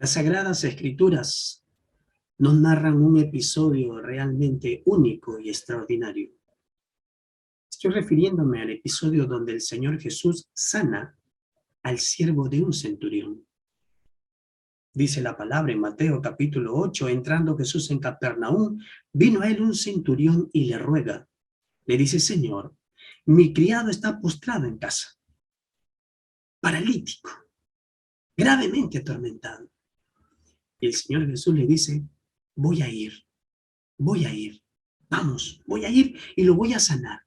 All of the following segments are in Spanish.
Las Sagradas Escrituras nos narran un episodio realmente único y extraordinario. Estoy refiriéndome al episodio donde el Señor Jesús sana al siervo de un centurión. Dice la palabra en Mateo capítulo 8, entrando Jesús en Capernaum, vino a él un centurión y le ruega. Le dice, Señor, mi criado está postrado en casa, paralítico, gravemente atormentado. Y el Señor Jesús le dice, voy a ir, vamos, voy a ir y lo voy a sanar.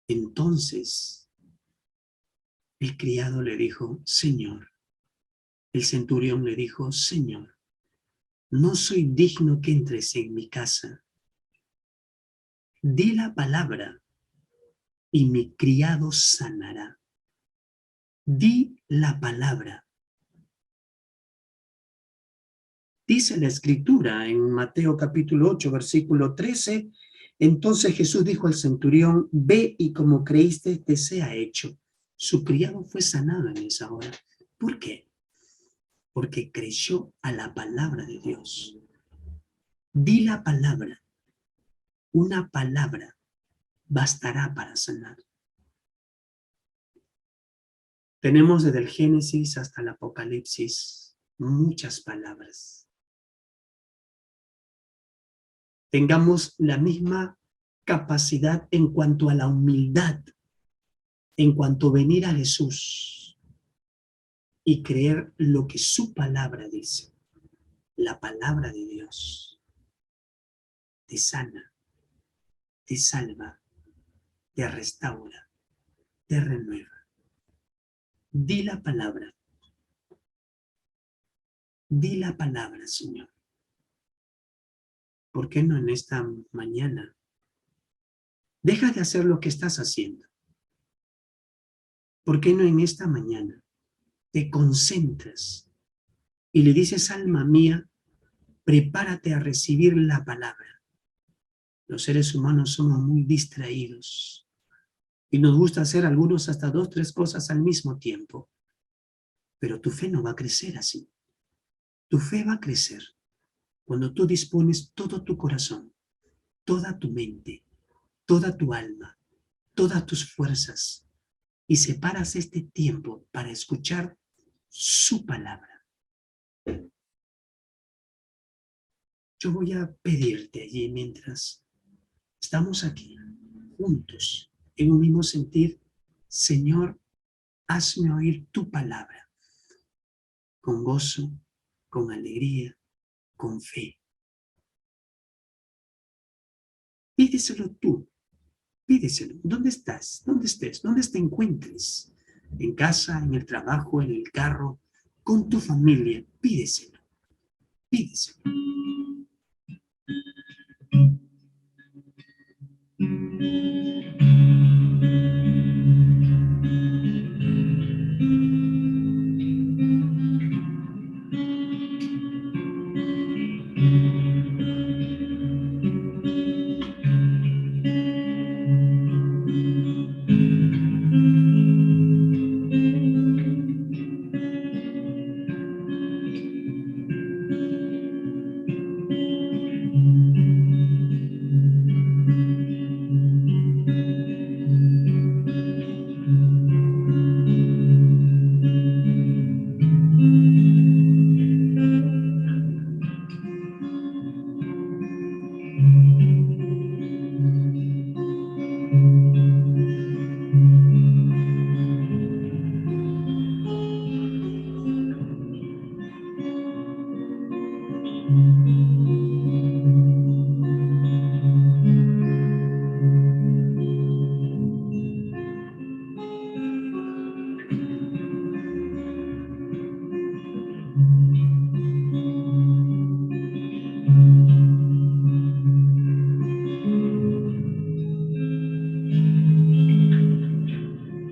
Entonces, el criado le dijo, Señor. El centurión le dijo, Señor, no soy digno que entres en mi casa. Di la palabra y mi criado sanará. Di la palabra. Dice la Escritura en Mateo capítulo 8, versículo 13, entonces Jesús dijo al centurión, ve y como creíste te sea hecho. Su criado fue sanado en esa hora. ¿Por qué? Porque creyó a la palabra de Dios. Di la palabra. Una palabra bastará para sanar. Tenemos desde el Génesis hasta el Apocalipsis muchas palabras. Tengamos la misma capacidad en cuanto a la humildad, en cuanto a venir a Jesús y creer lo que su palabra dice. La palabra de Dios te sana, te salva, te restaura, te renueva. Di la palabra. Di la palabra, Señor. ¿Por qué no en esta mañana? Deja de hacer lo que estás haciendo. ¿Por qué no en esta mañana te concentras y le dices, alma mía, prepárate a recibir la palabra? Los seres humanos somos muy distraídos y nos gusta hacer algunos hasta 2, 3 cosas al mismo tiempo. Pero tu fe no va a crecer así. Tu fe va a crecer cuando tú dispones todo tu corazón, toda tu mente, toda tu alma, todas tus fuerzas y separas este tiempo para escuchar su palabra. Yo voy a pedirte allí mientras estamos aquí, juntos, en un mismo sentir, Señor, hazme oír tu palabra, con gozo, con alegría, con fe. Pídeselo tú, pídeselo. ¿Dónde estás? ¿Dónde estés? ¿Dónde te encuentres? En casa, en el trabajo, en el carro, con tu familia. Pídeselo, pídeselo.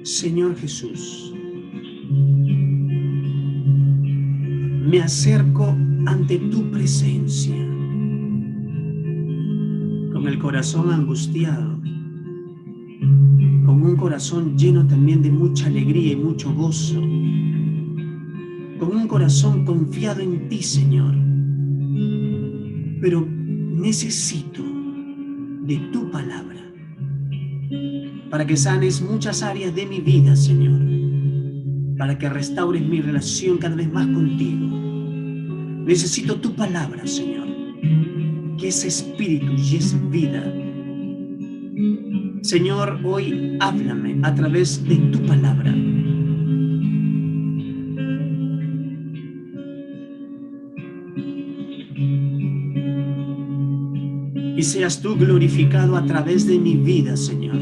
Señor Jesús, me acerco ante tu presencia con el corazón angustiado, con un corazón lleno también de mucha alegría y mucho gozo, con un corazón confiado en ti, Señor. Pero necesito de tu palabra para que sanes muchas áreas de mi vida, Señor, para que restaures mi relación cada vez más contigo. Necesito tu palabra, Señor, que es espíritu y es vida. Señor, hoy háblame a través de tu palabra. Y seas tú glorificado a través de mi vida, Señor,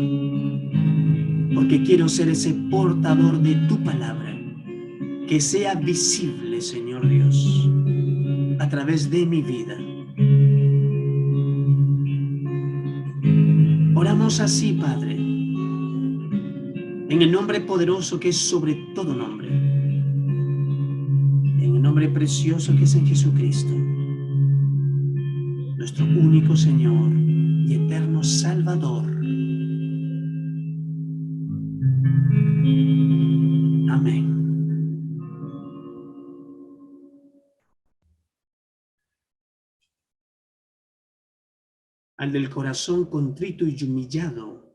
porque quiero ser ese portador de tu palabra, que sea visible, Señor Dios, a través de mi vida. Oramos así, Padre, en el nombre poderoso que es sobre todo nombre, en el nombre precioso que es en Jesucristo, nuestro único Señor y eterno Salvador. Amén. Al del corazón contrito y humillado,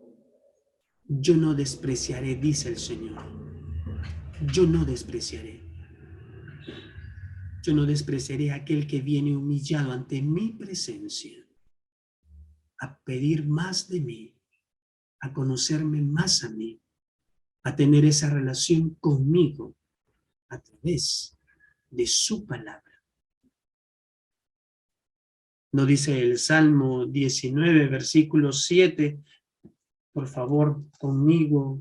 yo no despreciaré, dice el Señor. Yo no despreciaré. Yo no despreciaré a aquel que viene humillado ante mi presencia, a pedir más de mí, a conocerme más a mí, a tener esa relación conmigo a través de su palabra. ¿No dice el Salmo 19, versículo 7? Por favor, conmigo,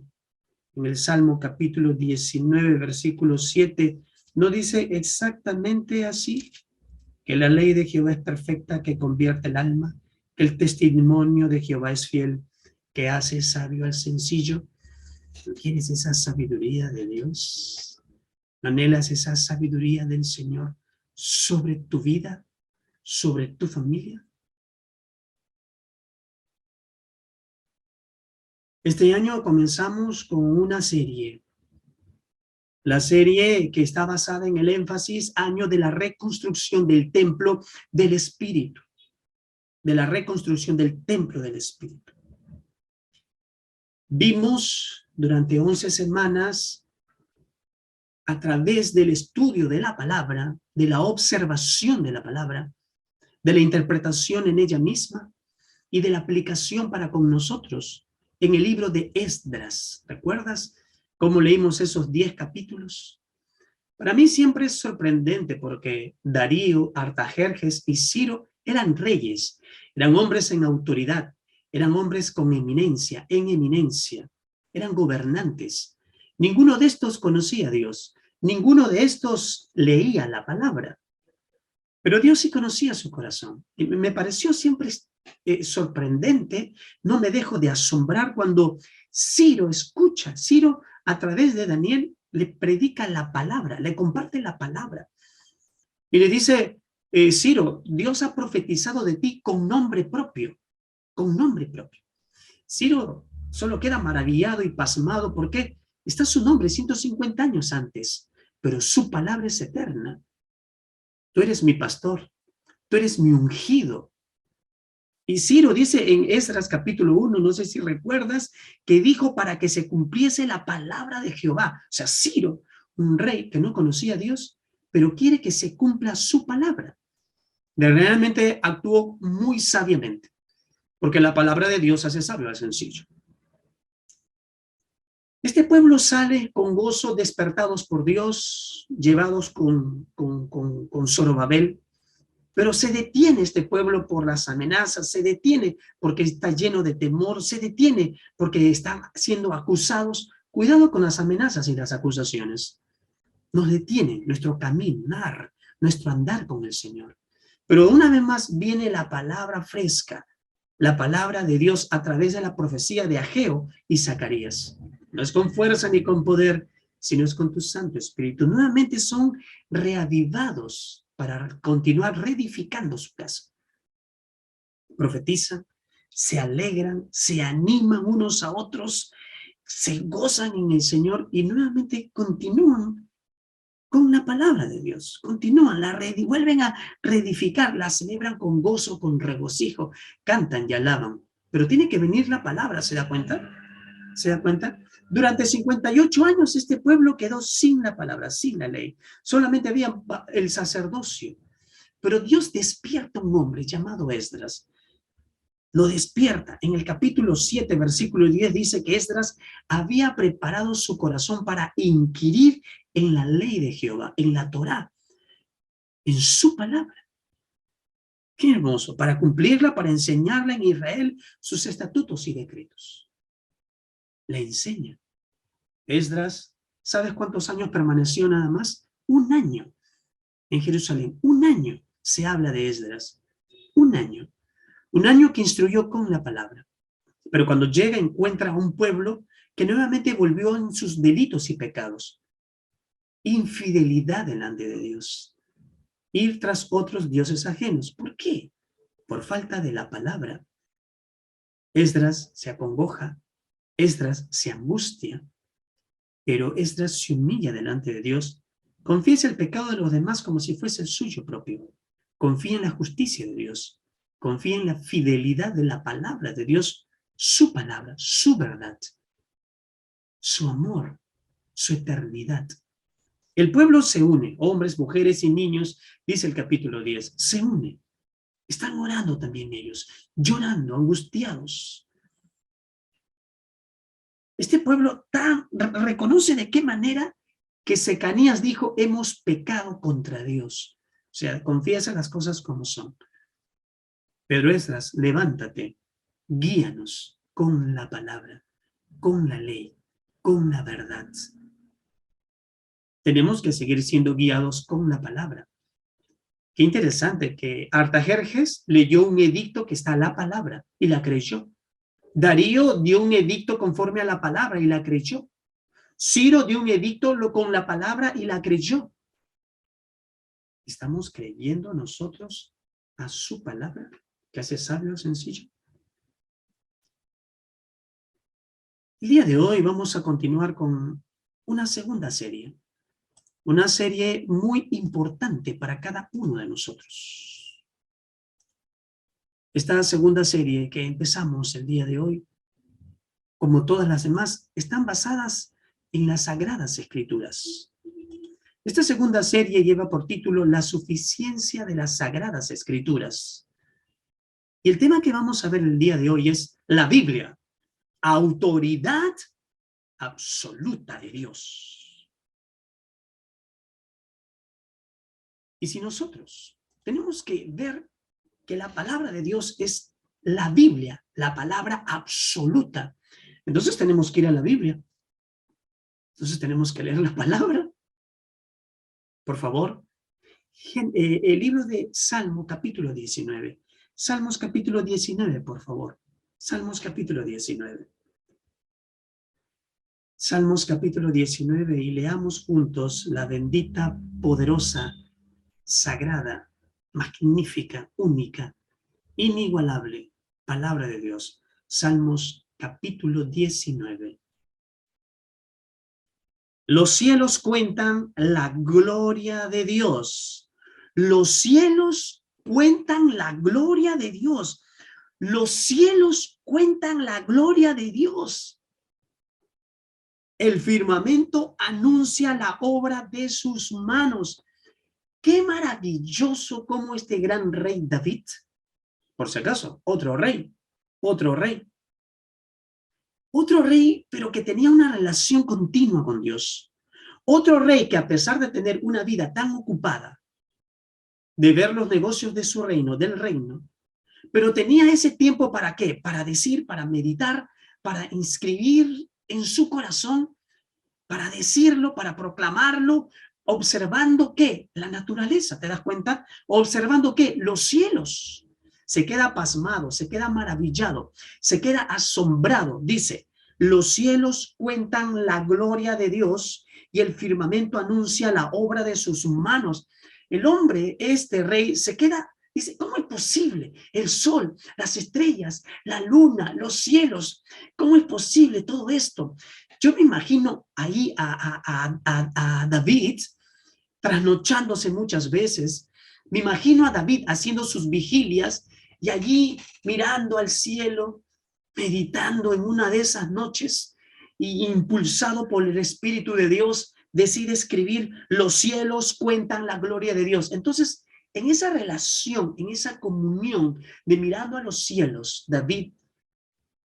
en el Salmo capítulo 19, versículo 7, ¿no dice exactamente así? Que la ley de Jehová es perfecta, que convierte el alma, que el testimonio de Jehová es fiel, que hace sabio al sencillo. ¿Quieres esa sabiduría de Dios? ¿Anhelas esa sabiduría del Señor sobre tu vida, sobre tu familia? Este año comenzamos con una serie. La serie que está basada en el énfasis año de la reconstrucción del templo del Espíritu. De la reconstrucción del templo del Espíritu. Vimos durante 11 semanas a través del estudio de la palabra, de la observación de la palabra, de la interpretación en ella misma y de la aplicación para con nosotros en el libro de Esdras. ¿Recuerdas cómo leímos esos 10 capítulos? Para mí siempre es sorprendente porque Darío, Artajerjes y Ciro eran reyes, eran hombres en autoridad, eran hombres con eminencia, en eminencia, eran gobernantes. Ninguno de estos conocía a Dios, ninguno de estos leía la palabra, pero Dios sí conocía su corazón. Y me pareció siempre sorprendente, no me dejo de asombrar cuando Ciro escucha, Ciro a través de Daniel le predica la palabra, le comparte la palabra. Y le dice, Ciro, Dios ha profetizado de ti con nombre propio, con nombre propio. Ciro solo queda maravillado y pasmado porque está su nombre 150 años antes, pero su palabra es eterna. Tú eres mi pastor, tú eres mi ungido. Y Ciro dice en Esdras capítulo 1, no sé si recuerdas, que dijo para que se cumpliese la palabra de Jehová. O sea, Ciro, un rey que no conocía a Dios, pero quiere que se cumpla su palabra. Realmente actuó muy sabiamente, porque la palabra de Dios hace sabio al sencillo. Este pueblo sale con gozo, despertados por Dios, llevados con Zorobabel, pero se detiene este pueblo por las amenazas, se detiene porque está lleno de temor, se detiene porque están siendo acusados. Cuidado con las amenazas y las acusaciones. Nos detiene nuestro caminar, nuestro andar con el Señor. Pero una vez más viene la palabra fresca, la palabra de Dios a través de la profecía de Ageo y Zacarías. No es con fuerza ni con poder, sino es con tu Santo Espíritu. Nuevamente son reavivados para continuar reedificando su casa. Profetizan, se alegran, se animan unos a otros, se gozan en el Señor y nuevamente continúan con la palabra de Dios. Continúan, vuelven a reedificar, la celebran con gozo, con regocijo, cantan y alaban. Pero tiene que venir la palabra, ¿se da cuenta? ¿Se da cuenta? Durante 58 años este pueblo quedó sin la palabra, sin la ley. Solamente había el sacerdocio. Pero Dios despierta a un hombre llamado Esdras. Lo despierta. En el capítulo 7, versículo 10 dice que Esdras había preparado su corazón para inquirir en la ley de Jehová, en la Torá, en su palabra. Qué hermoso, para cumplirla, para enseñarla en Israel sus estatutos y decretos. La enseña. Esdras, ¿sabes cuántos años permaneció nada más? 1 año en Jerusalén. 1 año se habla de Esdras. 1 año. 1 año que instruyó con la palabra. Pero cuando llega encuentra a un pueblo que nuevamente volvió en sus delitos y pecados. Infidelidad delante de Dios. Ir tras otros dioses ajenos. ¿Por qué? Por falta de la palabra. Esdras se acongoja. Esdras se angustia. Pero Esdras se humilla delante de Dios. Confiesa el pecado de los demás como si fuese el suyo propio. Confía en la justicia de Dios. Confía en la fidelidad de la palabra de Dios, su palabra, su verdad, su amor, su eternidad. El pueblo se une, hombres, mujeres y niños, dice el capítulo 10, se une. Están orando también ellos, llorando, angustiados. Este pueblo reconoce de qué manera que Secanías dijo, hemos pecado contra Dios. O sea, confiesa las cosas como son. Pedro Esdras, levántate, guíanos con la palabra, con la ley, con la verdad. Tenemos que seguir siendo guiados con la palabra. Qué interesante que Artajerjes leyó un edicto que está a la palabra y la creyó. Darío dio un edicto conforme a la palabra y la creyó. Ciro dio un edicto con la palabra y la creyó. ¿Estamos creyendo nosotros a su palabra, que hace sabio sencillo? El día de hoy vamos a continuar con una segunda serie. Una serie muy importante para cada uno de nosotros. Esta segunda serie que empezamos el día de hoy, como todas las demás, están basadas en las Sagradas Escrituras. Esta segunda serie lleva por título La suficiencia de las Sagradas Escrituras. Y el tema que vamos a ver el día de hoy es la Biblia, autoridad absoluta de Dios. Y si nosotros tenemos que ver que la palabra de Dios es la Biblia, la palabra absoluta, entonces tenemos que ir a la Biblia. Entonces tenemos que leer la palabra. Por favor, el libro de Salmo capítulo 19. Salmos capítulo 19, por favor. Salmos capítulo 19. Salmos capítulo 19 y leamos juntos la bendita, poderosa, sagrada, magnífica, única, inigualable palabra de Dios. Salmos capítulo 19. Los cielos cuentan la gloria de Dios. Los cielos cuentan la gloria de Dios. Los cielos cuentan la gloria de Dios. El firmamento anuncia la obra de sus manos. Qué maravilloso como este gran rey David, por si acaso, otro rey, pero que tenía una relación continua con Dios. Otro rey que a pesar de tener una vida tan ocupada, de ver los negocios de su reino, del reino, pero tenía ese tiempo ¿para qué? Para decir, para meditar, para inscribir en su corazón, para decirlo, para proclamarlo, observando ¿qué? La naturaleza, ¿te das cuenta? Observando ¿qué? Los cielos. Se queda pasmado, se queda maravillado, se queda asombrado. Dice, los cielos cuentan la gloria de Dios y el firmamento anuncia la obra de sus manos. El hombre, este rey, se queda, dice, ¿cómo es posible? El sol, las estrellas, la luna, los cielos, ¿cómo es posible todo esto? Yo me imagino ahí a David trasnochándose muchas veces. Me imagino a David haciendo sus vigilias y allí mirando al cielo, meditando en una de esas noches y impulsado por el Espíritu de Dios, decide escribir: los cielos cuentan la gloria de Dios. Entonces, en esa relación, en esa comunión de mirando a los cielos, David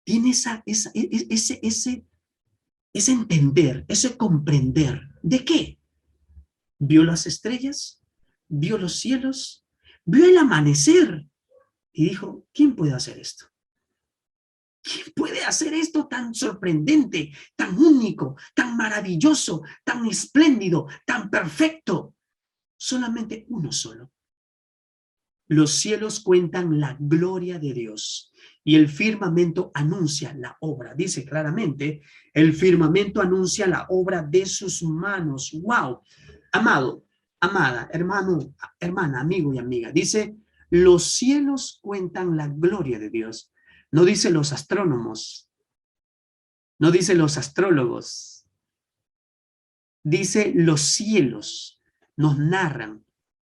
tiene ese entender, ese comprender. ¿De qué? Vio las estrellas, vio los cielos, vio el amanecer y dijo: ¿quién puede hacer esto? ¿Quién puede hacer esto tan sorprendente, tan único, tan maravilloso, tan espléndido, tan perfecto? Solamente uno solo. Los cielos cuentan la gloria de Dios y el firmamento anuncia la obra. Dice claramente, el firmamento anuncia la obra de sus manos. ¡Wow! Amado, amada, hermano, hermana, amigo y amiga, dice: los cielos cuentan la gloria de Dios. No dice los astrónomos, no dice los astrólogos, dice los cielos nos narran,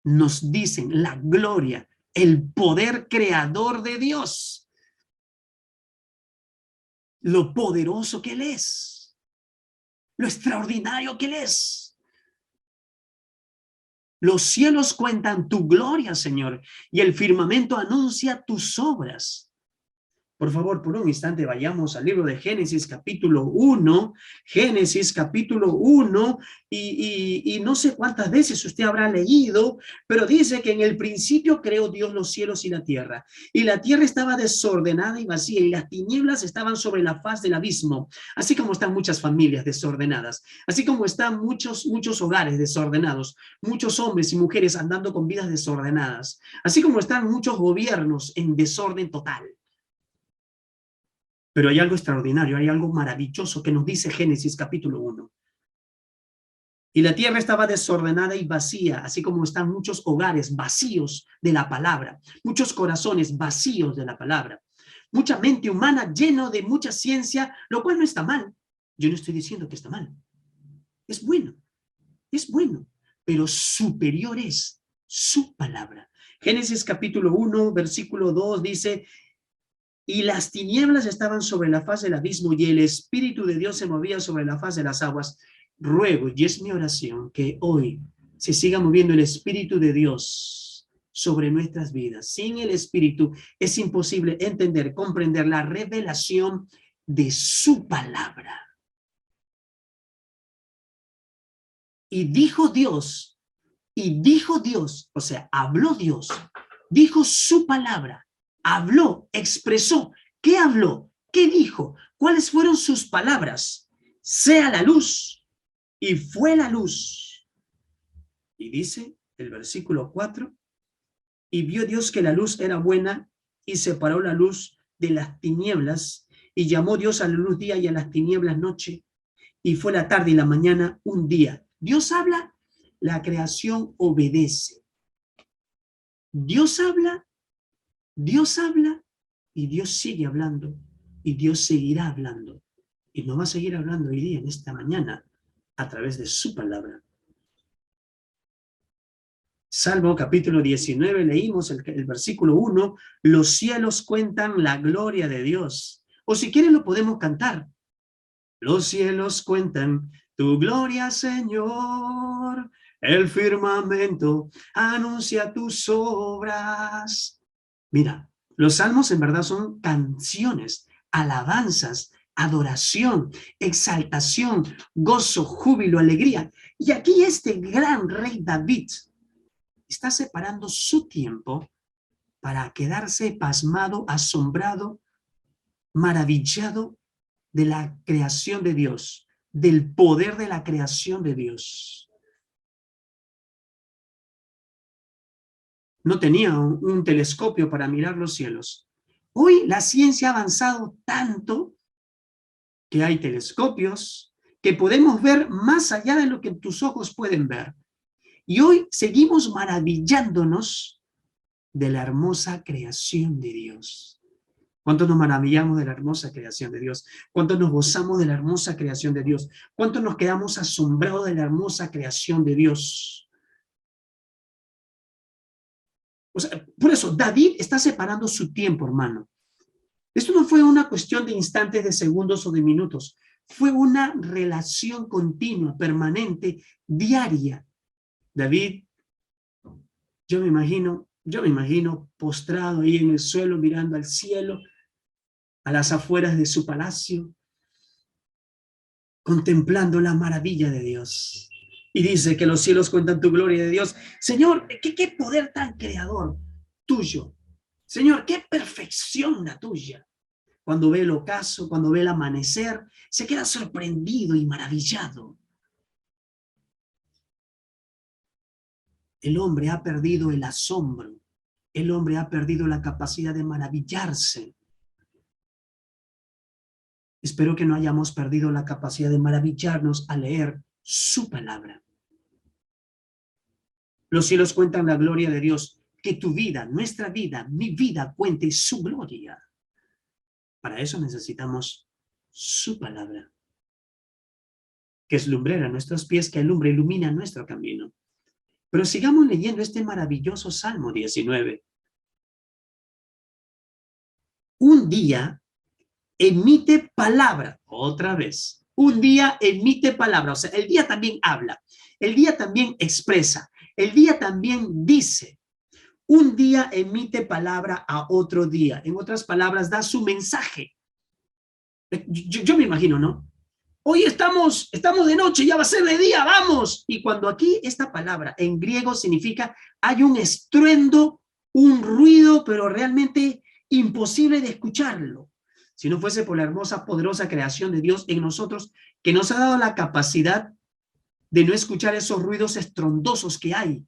nos dicen la gloria, el poder creador de Dios, lo poderoso que Él es, lo extraordinario que Él es. Los cielos cuentan tu gloria, Señor, y el firmamento anuncia tus obras. Por favor, por un instante vayamos al libro de Génesis capítulo 1, Génesis capítulo 1, y no sé cuántas veces usted habrá leído, pero dice que en el principio creó Dios los cielos y la tierra estaba desordenada y vacía, y las tinieblas estaban sobre la faz del abismo, así como están muchas familias desordenadas, así como están muchos hogares desordenados, muchos hombres y mujeres andando con vidas desordenadas, así como están muchos gobiernos en desorden total. Pero hay algo extraordinario, hay algo maravilloso que nos dice Génesis capítulo 1. Y la tierra estaba desordenada y vacía, así como están muchos hogares vacíos de la palabra, muchos corazones vacíos de la palabra, mucha mente humana lleno de mucha ciencia, lo cual no está mal. Yo no estoy diciendo que está mal. Es bueno, pero superior es su palabra. Génesis capítulo 1, versículo 2 dice: y las tinieblas estaban sobre la faz del abismo, y el Espíritu de Dios se movía sobre la faz de las aguas. Ruego, y es mi oración, que hoy se siga moviendo el Espíritu de Dios sobre nuestras vidas. Sin el Espíritu es imposible entender, comprender la revelación de su palabra. Y dijo Dios, o sea, habló Dios, dijo su palabra. Habló, expresó. ¿Qué habló? ¿Qué dijo? ¿Cuáles fueron sus palabras? Sea la luz, y fue la luz. Y dice el versículo 4, y vio Dios que la luz era buena, y separó la luz de las tinieblas, y llamó Dios a la luz día y a las tinieblas noche, y fue la tarde y la mañana un día. Dios habla, la creación obedece. Dios habla y Dios sigue hablando y Dios seguirá hablando y nos va a seguir hablando hoy día, en esta mañana, a través de su palabra. Salmo capítulo 19, leímos el versículo 1, los cielos cuentan la gloria de Dios. O si quieren lo podemos cantar. Los cielos cuentan tu gloria, Señor, el firmamento anuncia tus obras. Mira, los salmos en verdad son canciones, alabanzas, adoración, exaltación, gozo, júbilo, alegría. Y aquí este gran rey David está separando su tiempo para quedarse pasmado, asombrado, maravillado de la creación de Dios, del poder de la creación de Dios. No tenía un telescopio para mirar los cielos. Hoy la ciencia ha avanzado tanto que hay telescopios que podemos ver más allá de lo que tus ojos pueden ver. Y hoy seguimos maravillándonos de la hermosa creación de Dios. ¿Cuánto nos maravillamos de la hermosa creación de Dios? ¿Cuánto nos gozamos de la hermosa creación de Dios? ¿Cuánto nos quedamos asombrados de la hermosa creación de Dios? O sea, por eso, David está separando su tiempo, hermano. Esto no fue una cuestión de instantes, de segundos o de minutos. Fue una relación continua, permanente, diaria. David, yo me imagino postrado ahí en el suelo, mirando al cielo, a las afueras de su palacio, contemplando la maravilla de Dios. Y dice que los cielos cuentan tu gloria de Dios. Señor, qué poder tan creador tuyo. Señor, qué perfección la tuya. Cuando ve el ocaso, cuando ve el amanecer, se queda sorprendido y maravillado. El hombre ha perdido el asombro. El hombre ha perdido la capacidad de maravillarse. Espero que no hayamos perdido la capacidad de maravillarnos al leer su palabra. Los cielos cuentan la gloria de Dios. Que tu vida, nuestra vida, mi vida cuente su gloria. Para eso necesitamos su palabra, que es lumbrera a nuestros pies, que alumbra, ilumina nuestro camino. Pero sigamos leyendo este maravilloso Salmo 19. Un día emite palabra, otra vez. Un día emite palabra, o sea, el día también habla, el día también expresa, el día también dice. Un día emite palabra a otro día. En otras palabras, da su mensaje. Yo me imagino, ¿no? Hoy estamos de noche, ya va a ser de día, vamos. Y cuando aquí esta palabra en griego significa hay un estruendo, un ruido, pero realmente imposible de escucharlo. Si no fuese por la hermosa, poderosa creación de Dios en nosotros, que nos ha dado la capacidad de no escuchar esos ruidos estrondosos que hay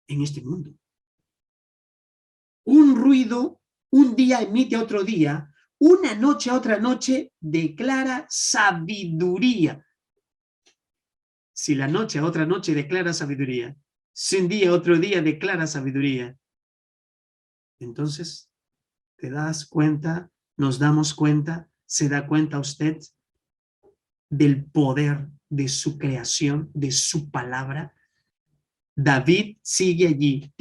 en este mundo. Un ruido, un día emite a otro día, una noche a otra noche declara sabiduría. Si la noche a otra noche declara sabiduría, si un día a otro día declara sabiduría, entonces te das cuenta, nos damos cuenta, se da cuenta usted del poder de su creación, de su palabra. David sigue allí.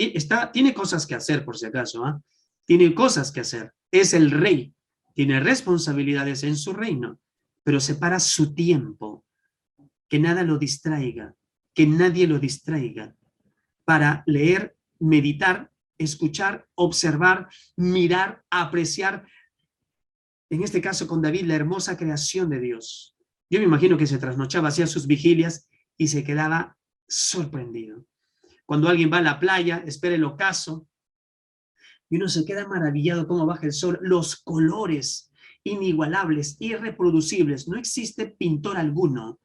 Tiene cosas que hacer, por si acaso. ¿Eh? Tiene cosas que hacer. Es el rey. Tiene responsabilidades en su reino, pero separa su tiempo. Que nada lo distraiga, que nadie lo distraiga, para leer, meditar, escuchar, observar, mirar, apreciar, en este caso con David, la hermosa creación de Dios. Yo me imagino que se trasnochaba, hacía sus vigilias y se quedaba sorprendido. Cuando alguien va a la playa, espera el ocaso, y uno se queda maravillado cómo baja el sol, los colores inigualables, irreproducibles. No existe pintor alguno,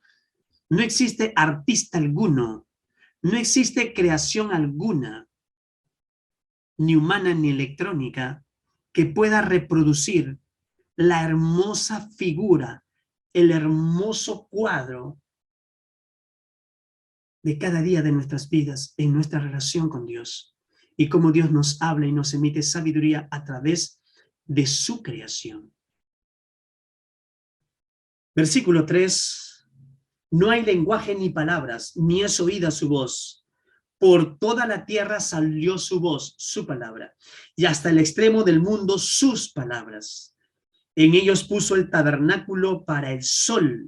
no existe artista alguno, no existe creación alguna, ni humana ni electrónica, que pueda reproducir la hermosa figura, el hermoso cuadro de cada día de nuestras vidas en nuestra relación con Dios, y cómo Dios nos habla y nos emite sabiduría a través de su creación. Versículo 3. No hay lenguaje ni palabras, ni es oída su voz. Por toda la tierra salió su voz, su palabra, y hasta el extremo del mundo sus palabras. En ellos puso el tabernáculo para el sol.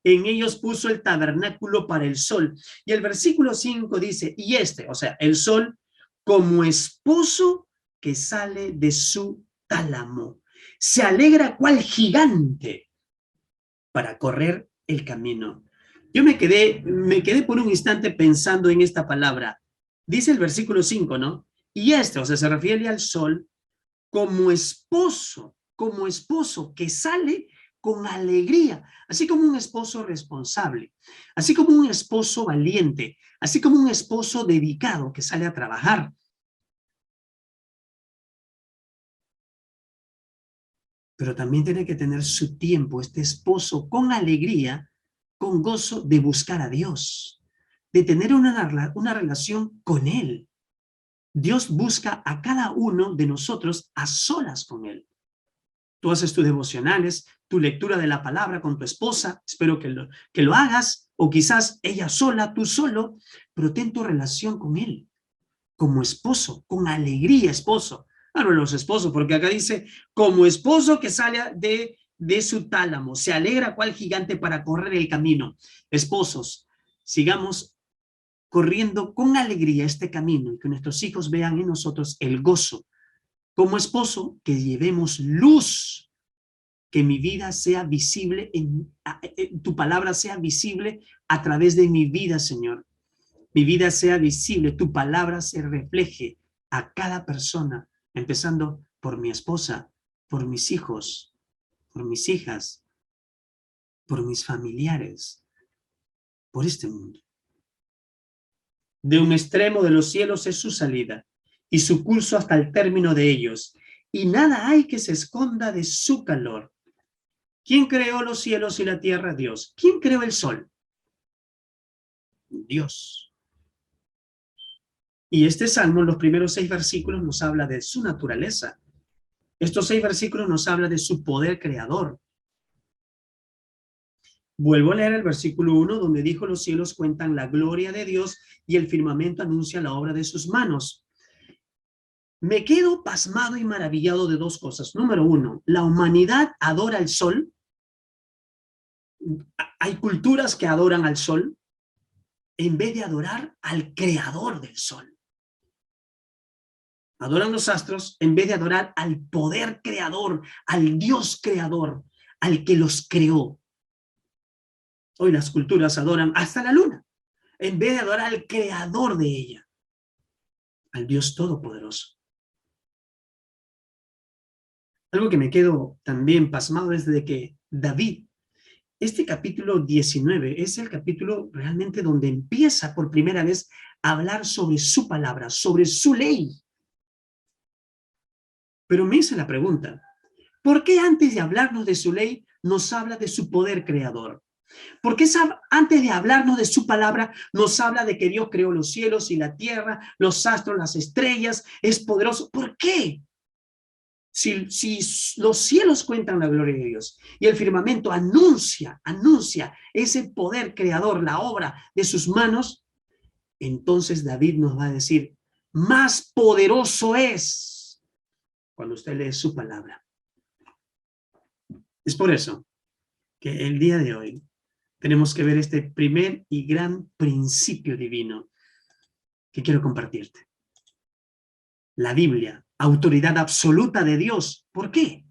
En ellos puso el tabernáculo para el sol. Y el versículo 5 dice, y o sea, el sol, como esposo que sale de su tálamo, se alegra cual gigante para correr el camino. Yo me quedé por un instante pensando en esta palabra. Dice el versículo 5, ¿no? Y o sea, se refiere al sol como esposo que sale con alegría, así como un esposo responsable, así como un esposo valiente, así como un esposo dedicado que sale a trabajar. Pero también tiene que tener su tiempo, este esposo, con alegría, con gozo de buscar a Dios, de tener una relación con Él. Dios busca a cada uno de nosotros a solas con Él. Tú haces tus devocionales, tu lectura de la palabra con tu esposa, espero que lo hagas, o quizás ella sola, tú solo, pero ten tu relación con Él, como esposo, con alegría, esposo. Ah, no, los esposos, porque acá dice, como esposo que sale de su tálamo, se alegra cual gigante para correr el camino. Esposos, sigamos corriendo con alegría este camino y que nuestros hijos vean en nosotros el gozo. Como esposo, que llevemos luz, que mi vida sea visible, tu palabra sea visible a través de mi vida, Señor. Mi vida sea visible, tu palabra se refleje a cada persona, empezando por mi esposa, por mis hijos, por mis hijas, por mis familiares, por este mundo. De un extremo de los cielos es su salida, y su curso hasta el término de ellos, y nada hay que se esconda de su calor. ¿Quién creó los cielos y la tierra? Dios. ¿Quién creó el sol? Dios. Y este salmo, los primeros 6 versículos, nos habla de su naturaleza. Estos 6 versículos nos habla de su poder creador. Vuelvo a leer el versículo 1, donde dijo: los cielos cuentan la gloria de Dios y el firmamento anuncia la obra de sus manos. Me quedo pasmado y maravillado de 2 cosas. Número 1, la humanidad adora al sol. Hay culturas que adoran al sol en vez de adorar al creador del sol. Adoran los astros en vez de adorar al poder creador, al Dios creador, al que los creó. Hoy las culturas adoran hasta la luna, en vez de adorar al creador de ella, al Dios todopoderoso. Algo que me quedo también pasmado es de que David, este capítulo 19 es el capítulo realmente donde empieza por primera vez a hablar sobre su palabra, sobre su ley. Pero me hice la pregunta, ¿por qué antes de hablarnos de su ley nos habla de su poder creador? ¿Por qué antes de hablarnos de su palabra nos habla de que Dios creó los cielos y la tierra, los astros, las estrellas, es poderoso? ¿Por qué? Si los cielos cuentan la gloria de Dios y el firmamento anuncia ese poder creador, la obra de sus manos, entonces David nos va a decir, más poderoso es cuando usted lee su palabra. Es por eso que el día de hoy tenemos que ver este primer y gran principio divino que quiero compartirte. La Biblia, autoridad absoluta de Dios. ¿Por qué?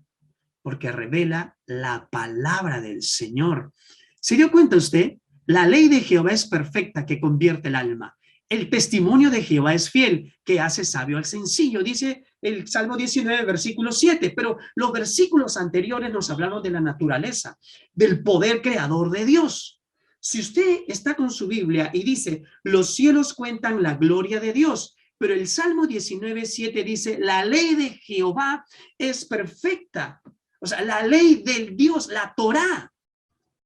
Porque revela la palabra del Señor. ¿Se dio cuenta usted? La ley de Jehová es perfecta, que convierte el alma. El testimonio de Jehová es fiel, que hace sabio al sencillo, dice el Salmo 19, versículo 7. Pero los versículos anteriores nos hablaron de la naturaleza, del poder creador de Dios. Si usted está con su Biblia y dice, los cielos cuentan la gloria de Dios, pero el Salmo 19, 7 dice, la ley de Jehová es perfecta. O sea, la ley del Dios, la Torá.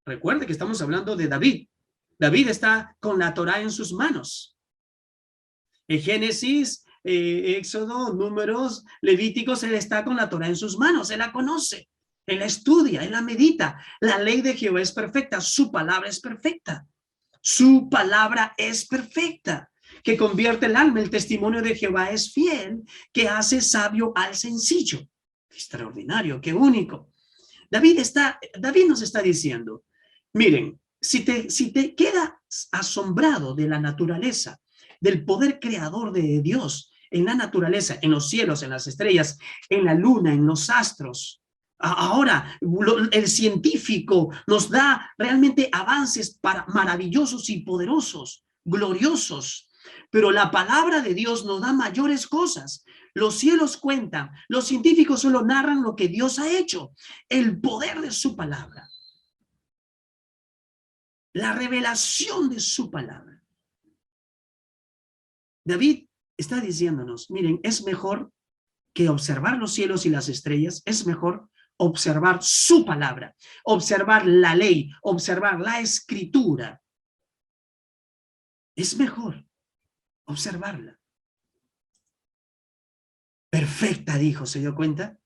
Recuerde que estamos hablando de David. David está con la Torá en sus manos. En Génesis, Éxodo, Números, Levíticos, él está con la Torá en sus manos. Él la conoce, él la estudia, él la medita. La ley de Jehová es perfecta, su palabra es perfecta. Su palabra es perfecta, que convierte el alma. El testimonio de Jehová es fiel, que hace sabio al sencillo. Extraordinario, qué único. David nos está diciendo, miren, si te quedas asombrado de la naturaleza, del poder creador de Dios en la naturaleza, en los cielos, en las estrellas, en la luna, en los astros, ahora el científico nos da realmente avances maravillosos y poderosos, gloriosos, pero la palabra de Dios nos da mayores cosas. Los cielos cuentan, los científicos solo narran lo que Dios ha hecho, el poder de su palabra, la revelación de su palabra. David está diciéndonos, miren, es mejor que observar los cielos y las estrellas, es mejor observar su palabra, observar la ley, observar la escritura. Es mejor observarla. Perfecta, dijo, ¿se dio cuenta?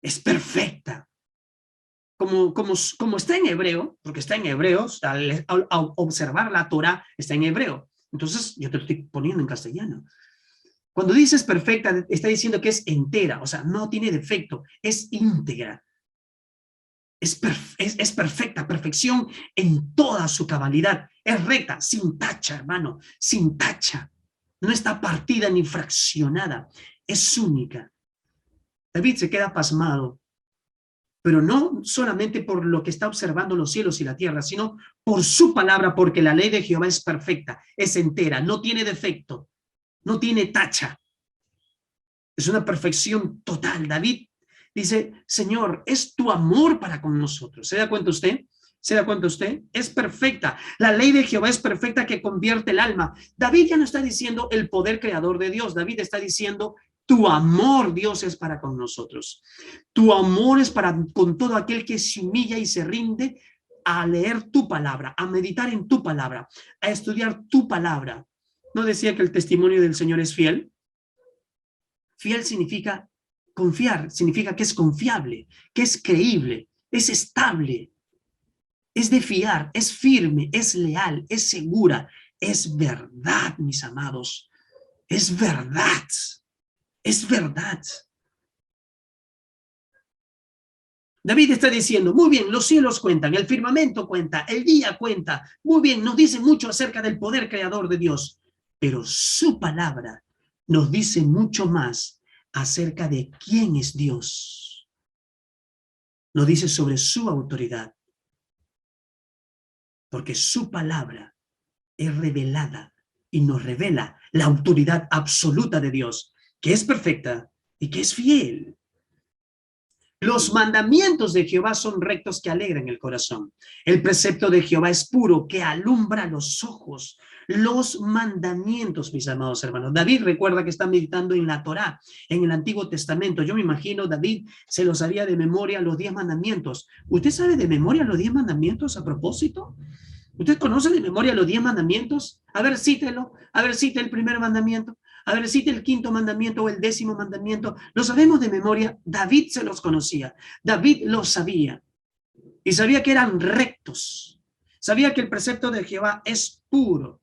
Es perfecta. Como está en hebreo, porque está en hebreo, al observar la Torah está en hebreo. Entonces, yo te lo estoy poniendo en castellano. Cuando dices perfecta, está diciendo que es entera, o sea, no tiene defecto, es íntegra. Es perfecta, perfección en toda su cabalidad. Es recta, sin tacha, hermano, sin tacha. No está partida ni fraccionada. Es única. David se queda pasmado, pero no solamente por lo que está observando los cielos y la tierra, sino por su palabra, porque la ley de Jehová es perfecta, es entera, no tiene defecto, no tiene tacha. Es una perfección total. David dice, Señor, es tu amor para con nosotros. ¿Se da cuenta usted? ¿Se da cuenta usted? Es perfecta. La ley de Jehová es perfecta que convierte el alma. David ya no está diciendo el poder creador de Dios. David está diciendo, tu amor, Dios, es para con nosotros. Tu amor es para con todo aquel que se humilla y se rinde a leer tu palabra, a meditar en tu palabra, a estudiar tu palabra. ¿No decía que el testimonio del Señor es fiel? Fiel significa confiar, significa que es confiable, que es creíble, es estable, es de fiar, es firme, es leal, es segura, es verdad, mis amados, es verdad, es verdad. David está diciendo, muy bien, los cielos cuentan, el firmamento cuenta, el día cuenta, muy bien, nos dice mucho acerca del poder creador de Dios, pero su palabra nos dice mucho más acerca de quién es Dios. Nos dice sobre su autoridad, porque su palabra es revelada y nos revela la autoridad absoluta de Dios, que es perfecta y que es fiel. Los mandamientos de Jehová son rectos que alegran el corazón. El precepto de Jehová es puro que alumbra los ojos. Los mandamientos, mis amados hermanos. David recuerda que está meditando en la Torá, en el Antiguo Testamento. Yo me imagino David se lo sabía de memoria los 10 mandamientos. ¿Usted sabe de memoria los 10 mandamientos a propósito? ¿Usted conoce de memoria los 10 mandamientos? A ver, cítelo. A ver, cite el primer mandamiento. A ver, cite el quinto mandamiento o el 10º mandamiento. Lo sabemos de memoria. David se los conocía. David los sabía. Y sabía que eran rectos. Sabía que el precepto de Jehová es puro.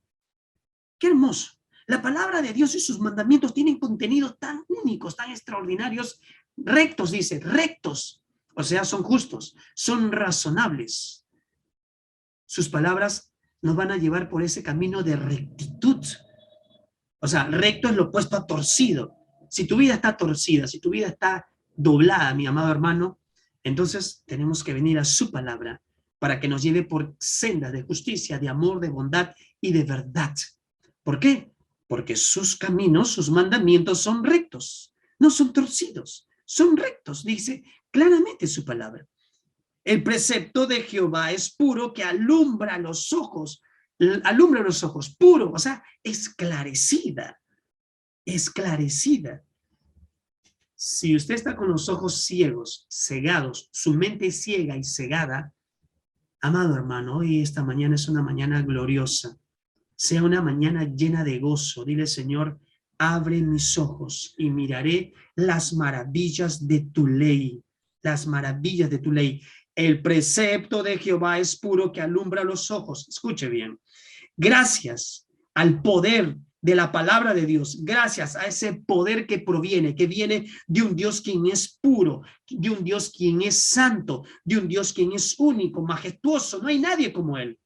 ¡Qué hermoso! La palabra de Dios y sus mandamientos tienen contenidos tan únicos, tan extraordinarios. Rectos, dice, rectos. O sea, son justos, son razonables. Sus palabras nos van a llevar por ese camino de rectitud. O sea, recto es lo opuesto a torcido. Si tu vida está torcida, si tu vida está doblada, mi amado hermano, entonces tenemos que venir a su palabra para que nos lleve por sendas de justicia, de amor, de bondad y de verdad. ¿Por qué? Porque sus caminos, sus mandamientos son rectos, no son torcidos, son rectos, dice claramente su palabra. El precepto de Jehová es puro que alumbra los ojos, puro, o sea, esclarecida, esclarecida. Si usted está con los ojos ciegos, cegados, su mente ciega y cegada, amado hermano, hoy esta mañana es una mañana gloriosa, sea una mañana llena de gozo. Dile, Señor, abre mis ojos y miraré las maravillas de tu ley, las maravillas de tu ley. El precepto de Jehová es puro que alumbra los ojos. Escuche bien. Gracias al poder de la palabra de Dios, gracias a ese poder que proviene, que viene de un Dios quien es puro, de un Dios quien es santo, de un Dios quien es único, majestuoso. No hay nadie como Él.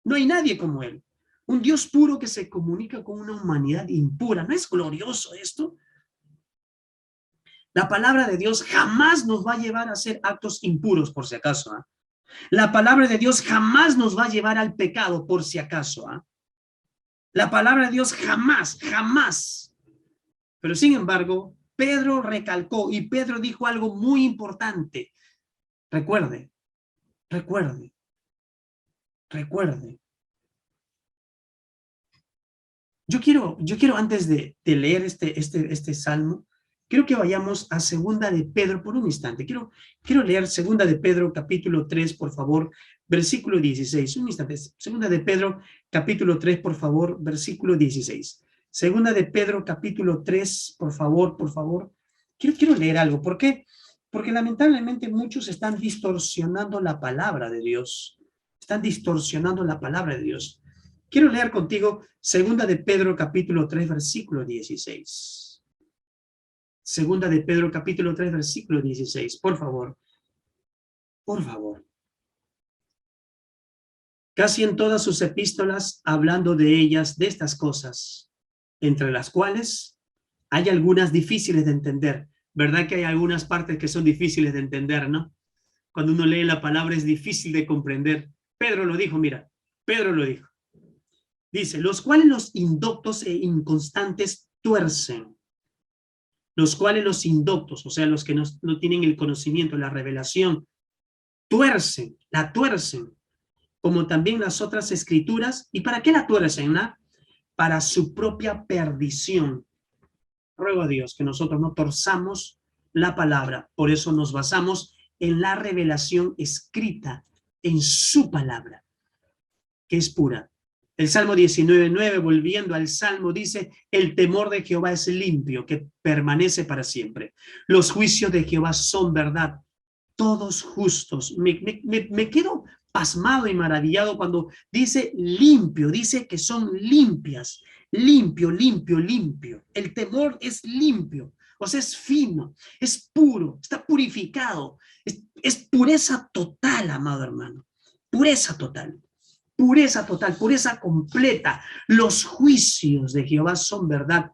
No hay nadie como Él. Un Dios puro que se comunica con una humanidad impura. ¿No es glorioso esto? La palabra de Dios jamás nos va a llevar a hacer actos impuros, por si acaso. La palabra de Dios jamás nos va a llevar al pecado, por si acaso. La palabra de Dios jamás, jamás. Pero sin embargo, Pedro recalcó y Pedro dijo algo muy importante. Recuerde, recuerde, recuerde. Yo quiero antes de leer este salmo, quiero que vayamos a Segunda de Pedro por un instante. Quiero leer Segunda de Pedro, capítulo 3, por favor, versículo 16. Un instante. Segunda de Pedro, capítulo 3, por favor, versículo 16. Segunda de Pedro, capítulo 3, por favor, por favor. Quiero leer algo. ¿Por qué? Porque lamentablemente muchos están distorsionando la palabra de Dios. Están distorsionando la palabra de Dios. Quiero leer contigo Segunda de Pedro, capítulo 3, versículo 16. Segunda de Pedro, capítulo 3, versículo 16. Por favor. Por favor. Casi en todas sus epístolas, hablando de ellas, de estas cosas, entre las cuales hay algunas difíciles de entender. ¿Verdad que hay algunas partes que son difíciles de entender, no? Cuando uno lee la palabra es difícil de comprender. Pedro lo dijo, mira, Pedro lo dijo. Dice, los cuales los indoctos e inconstantes tuercen. Los cuales los indoctos, o sea, los que no tienen el conocimiento, la revelación, tuercen, la tuercen, como también las otras escrituras. ¿Y para qué la tuercen? ¿No? Para su propia perdición. Ruego a Dios que nosotros no torzamos la palabra. Por eso nos basamos en la revelación escrita en su palabra, que es pura. El Salmo 19:9, volviendo al Salmo, dice, el temor de Jehová es limpio, que permanece para siempre. Los juicios de Jehová son verdad, todos justos. Me quedo pasmado y maravillado cuando dice limpio, dice que son limpias. Limpio, limpio, limpio. El temor es limpio, o sea, es fino, es puro, está purificado. Es pureza total, amado hermano. Pureza total. Pureza total, pureza completa. Los juicios de Jehová son verdad.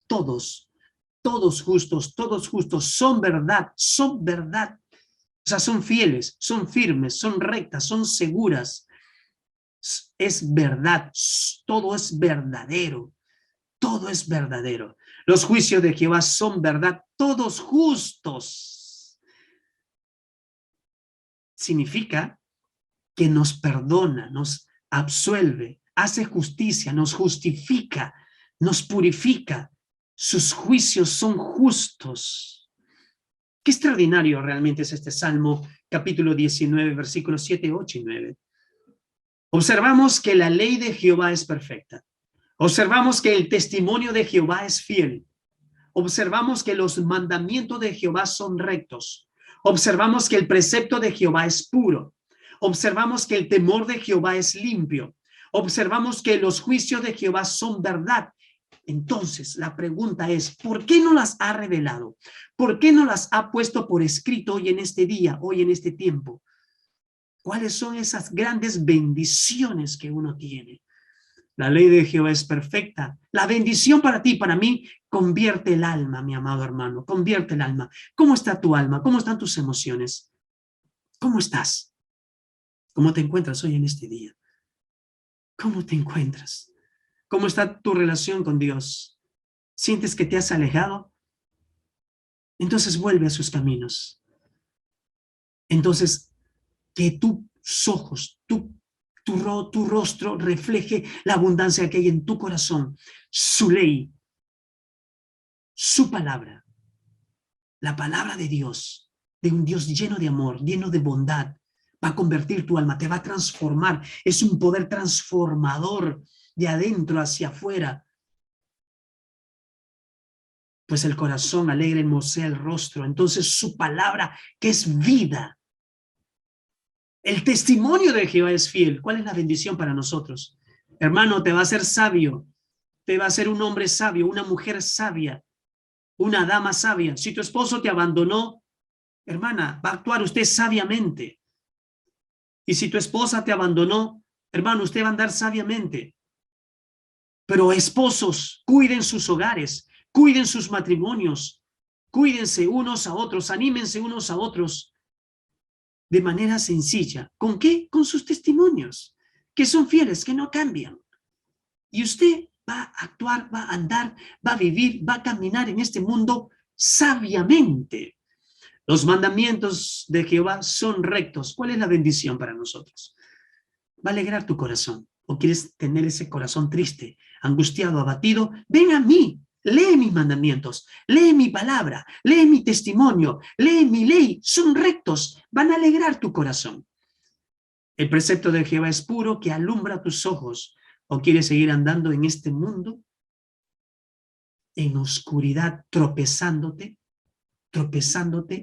Todos justos, son verdad, son verdad. O sea, son fieles, son firmes, son rectas, son seguras. Es verdad, todo es verdadero, todo es verdadero. Los juicios de Jehová son verdad, todos justos. Significa que nos perdona, nos absuelve, hace justicia, nos justifica, nos purifica. Sus juicios son justos. Qué extraordinario realmente es este Salmo, capítulo 19, versículos 7, 8 y 9. Observamos que la ley de Jehová es perfecta. Observamos que el testimonio de Jehová es fiel. Observamos que los mandamientos de Jehová son rectos. Observamos que el precepto de Jehová es puro. Observamos que el temor de Jehová es limpio. Observamos que los juicios de Jehová son verdad. Entonces, la pregunta es, ¿por qué no las ha revelado? ¿Por qué no las ha puesto por escrito hoy en este día, hoy en este tiempo? ¿Cuáles son esas grandes bendiciones que uno tiene? La ley de Jehová es perfecta. La bendición para ti, para mí, convierte el alma, mi amado hermano, convierte el alma. ¿Cómo está tu alma? ¿Cómo están tus emociones? ¿Cómo estás? ¿Cómo te encuentras hoy en este día? ¿Cómo te encuentras? ¿Cómo está tu relación con Dios? ¿Sientes que te has alejado? Entonces vuelve a sus caminos. Entonces, que tus ojos, tu rostro refleje la abundancia que hay en tu corazón, su ley, su palabra, la palabra de Dios, de un Dios lleno de amor, lleno de bondad, va a convertir tu alma, te va a transformar, es un poder transformador de adentro hacia afuera. Pues el corazón alegre hermosea el rostro, entonces su palabra que es vida. El testimonio de Jehová es fiel. ¿Cuál es la bendición para nosotros? Hermano, te va a hacer sabio, te va a hacer un hombre sabio, una mujer sabia, una dama sabia. Si tu esposo te abandonó, hermana, va a actuar usted sabiamente. Y si tu esposa te abandonó, hermano, usted va a andar sabiamente. Pero esposos, cuiden sus hogares, cuiden sus matrimonios, cuídense unos a otros, anímense unos a otros de manera sencilla. ¿Con qué? Con sus testimonios, que son fieles, que no cambian. Y usted va a actuar, va a andar, va a vivir, va a caminar en este mundo sabiamente. Los mandamientos de Jehová son rectos. ¿Cuál es la bendición para nosotros? Va a alegrar tu corazón. ¿O quieres tener ese corazón triste, angustiado, abatido? Ven a mí, lee mis mandamientos, lee mi palabra, lee mi testimonio, lee mi ley. Son rectos, van a alegrar tu corazón. El precepto de Jehová es puro, que alumbra tus ojos. ¿O quieres seguir andando en este mundo en oscuridad, tropezándote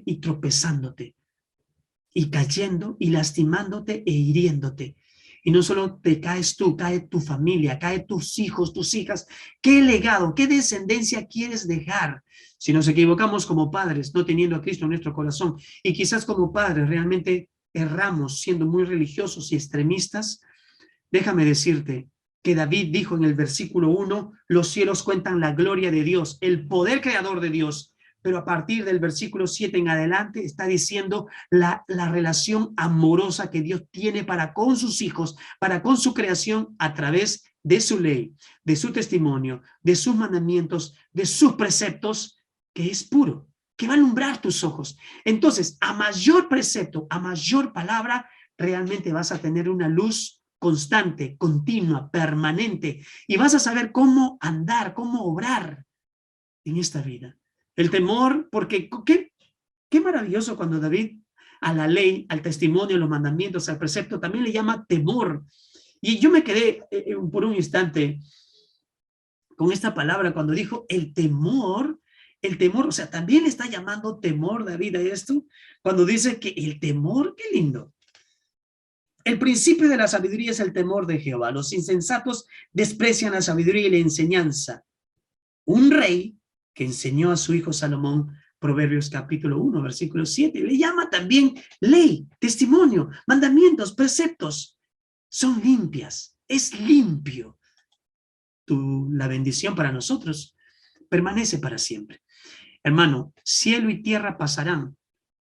y tropezándote, y cayendo y lastimándote e hiriéndote? Y no solo te caes tú, cae tu familia, cae tus hijos, tus hijas. ¿Qué legado, qué descendencia quieres dejar? Si nos equivocamos como padres, no teniendo a Cristo en nuestro corazón, y quizás como padres realmente erramos siendo muy religiosos y extremistas, déjame decirte que David dijo en el versículo 1, los cielos cuentan la gloria de Dios, el poder creador de Dios. Pero a partir del versículo 7 en adelante está diciendo la relación amorosa que Dios tiene para con sus hijos, para con su creación a través de su ley, de su testimonio, de sus mandamientos, de sus preceptos, que es puro, que va a alumbrar tus ojos. Entonces, a mayor precepto, a mayor palabra, realmente vas a tener una luz constante, continua, permanente, y vas a saber cómo andar, cómo obrar en esta vida. El temor, porque qué maravilloso cuando David a la ley, al testimonio, a los mandamientos, al precepto, también le llama temor. Y yo me quedé por un instante con esta palabra cuando dijo el temor, o sea, también le está llamando temor David a esto, cuando dice que el temor, qué lindo. El principio de la sabiduría es el temor de Jehová. Los insensatos desprecian la sabiduría y la enseñanza. Un rey que enseñó a su hijo Salomón, Proverbios capítulo 1, versículo 7, le llama también ley, testimonio, mandamientos, preceptos. Son limpias, es limpio. La bendición para nosotros permanece para siempre. Hermano, cielo y tierra pasarán,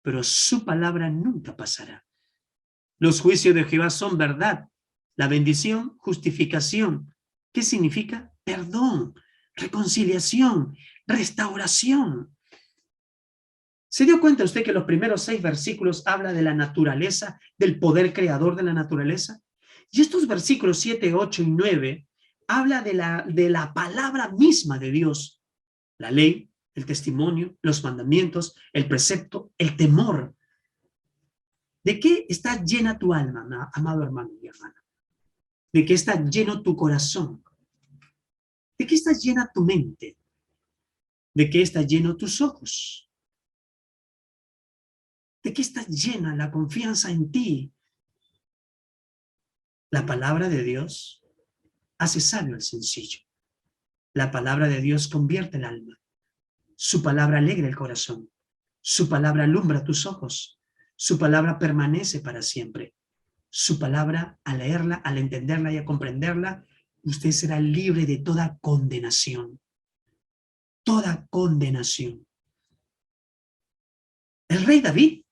pero su palabra nunca pasará. Los juicios de Jehová son verdad. La bendición, justificación. ¿Qué significa? Perdón, reconciliación, restauración. ¿Se dio cuenta usted que los primeros 6 versículos habla de la naturaleza, del poder creador de la naturaleza? Y estos versículos 7, 8 y 9 habla de la palabra misma de Dios. La ley, el testimonio, los mandamientos, el precepto, el temor. ¿De qué está llena tu alma, amado hermano y hermana? ¿De qué está lleno tu corazón? ¿De qué está llena tu mente? ¿De qué está lleno tus ojos? ¿De qué está llena la confianza en ti? La palabra de Dios hace sabio al sencillo. La palabra de Dios convierte el alma. Su palabra alegra el corazón. Su palabra alumbra tus ojos. Su palabra permanece para siempre. Su palabra, al leerla, al entenderla y a comprenderla, usted será libre de toda condenación. Toda condenación. El rey David,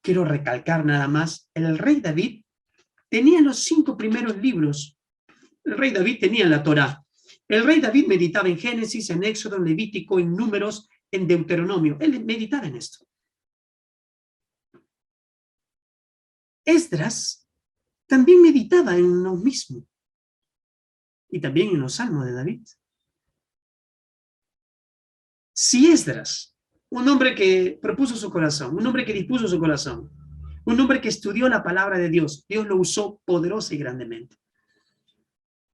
quiero recalcar nada más, el rey David tenía los 5 primeros libros. El rey David tenía la Torá. El rey David meditaba en Génesis, en Éxodo, en Levítico, en Números, en Deuteronomio. Él meditaba en esto. Esdras también meditaba en lo mismo. Y también en los salmos de David. Si Esdras, un hombre que propuso su corazón, un hombre que dispuso su corazón, un hombre que estudió la palabra de Dios, Dios lo usó poderosa y grandemente.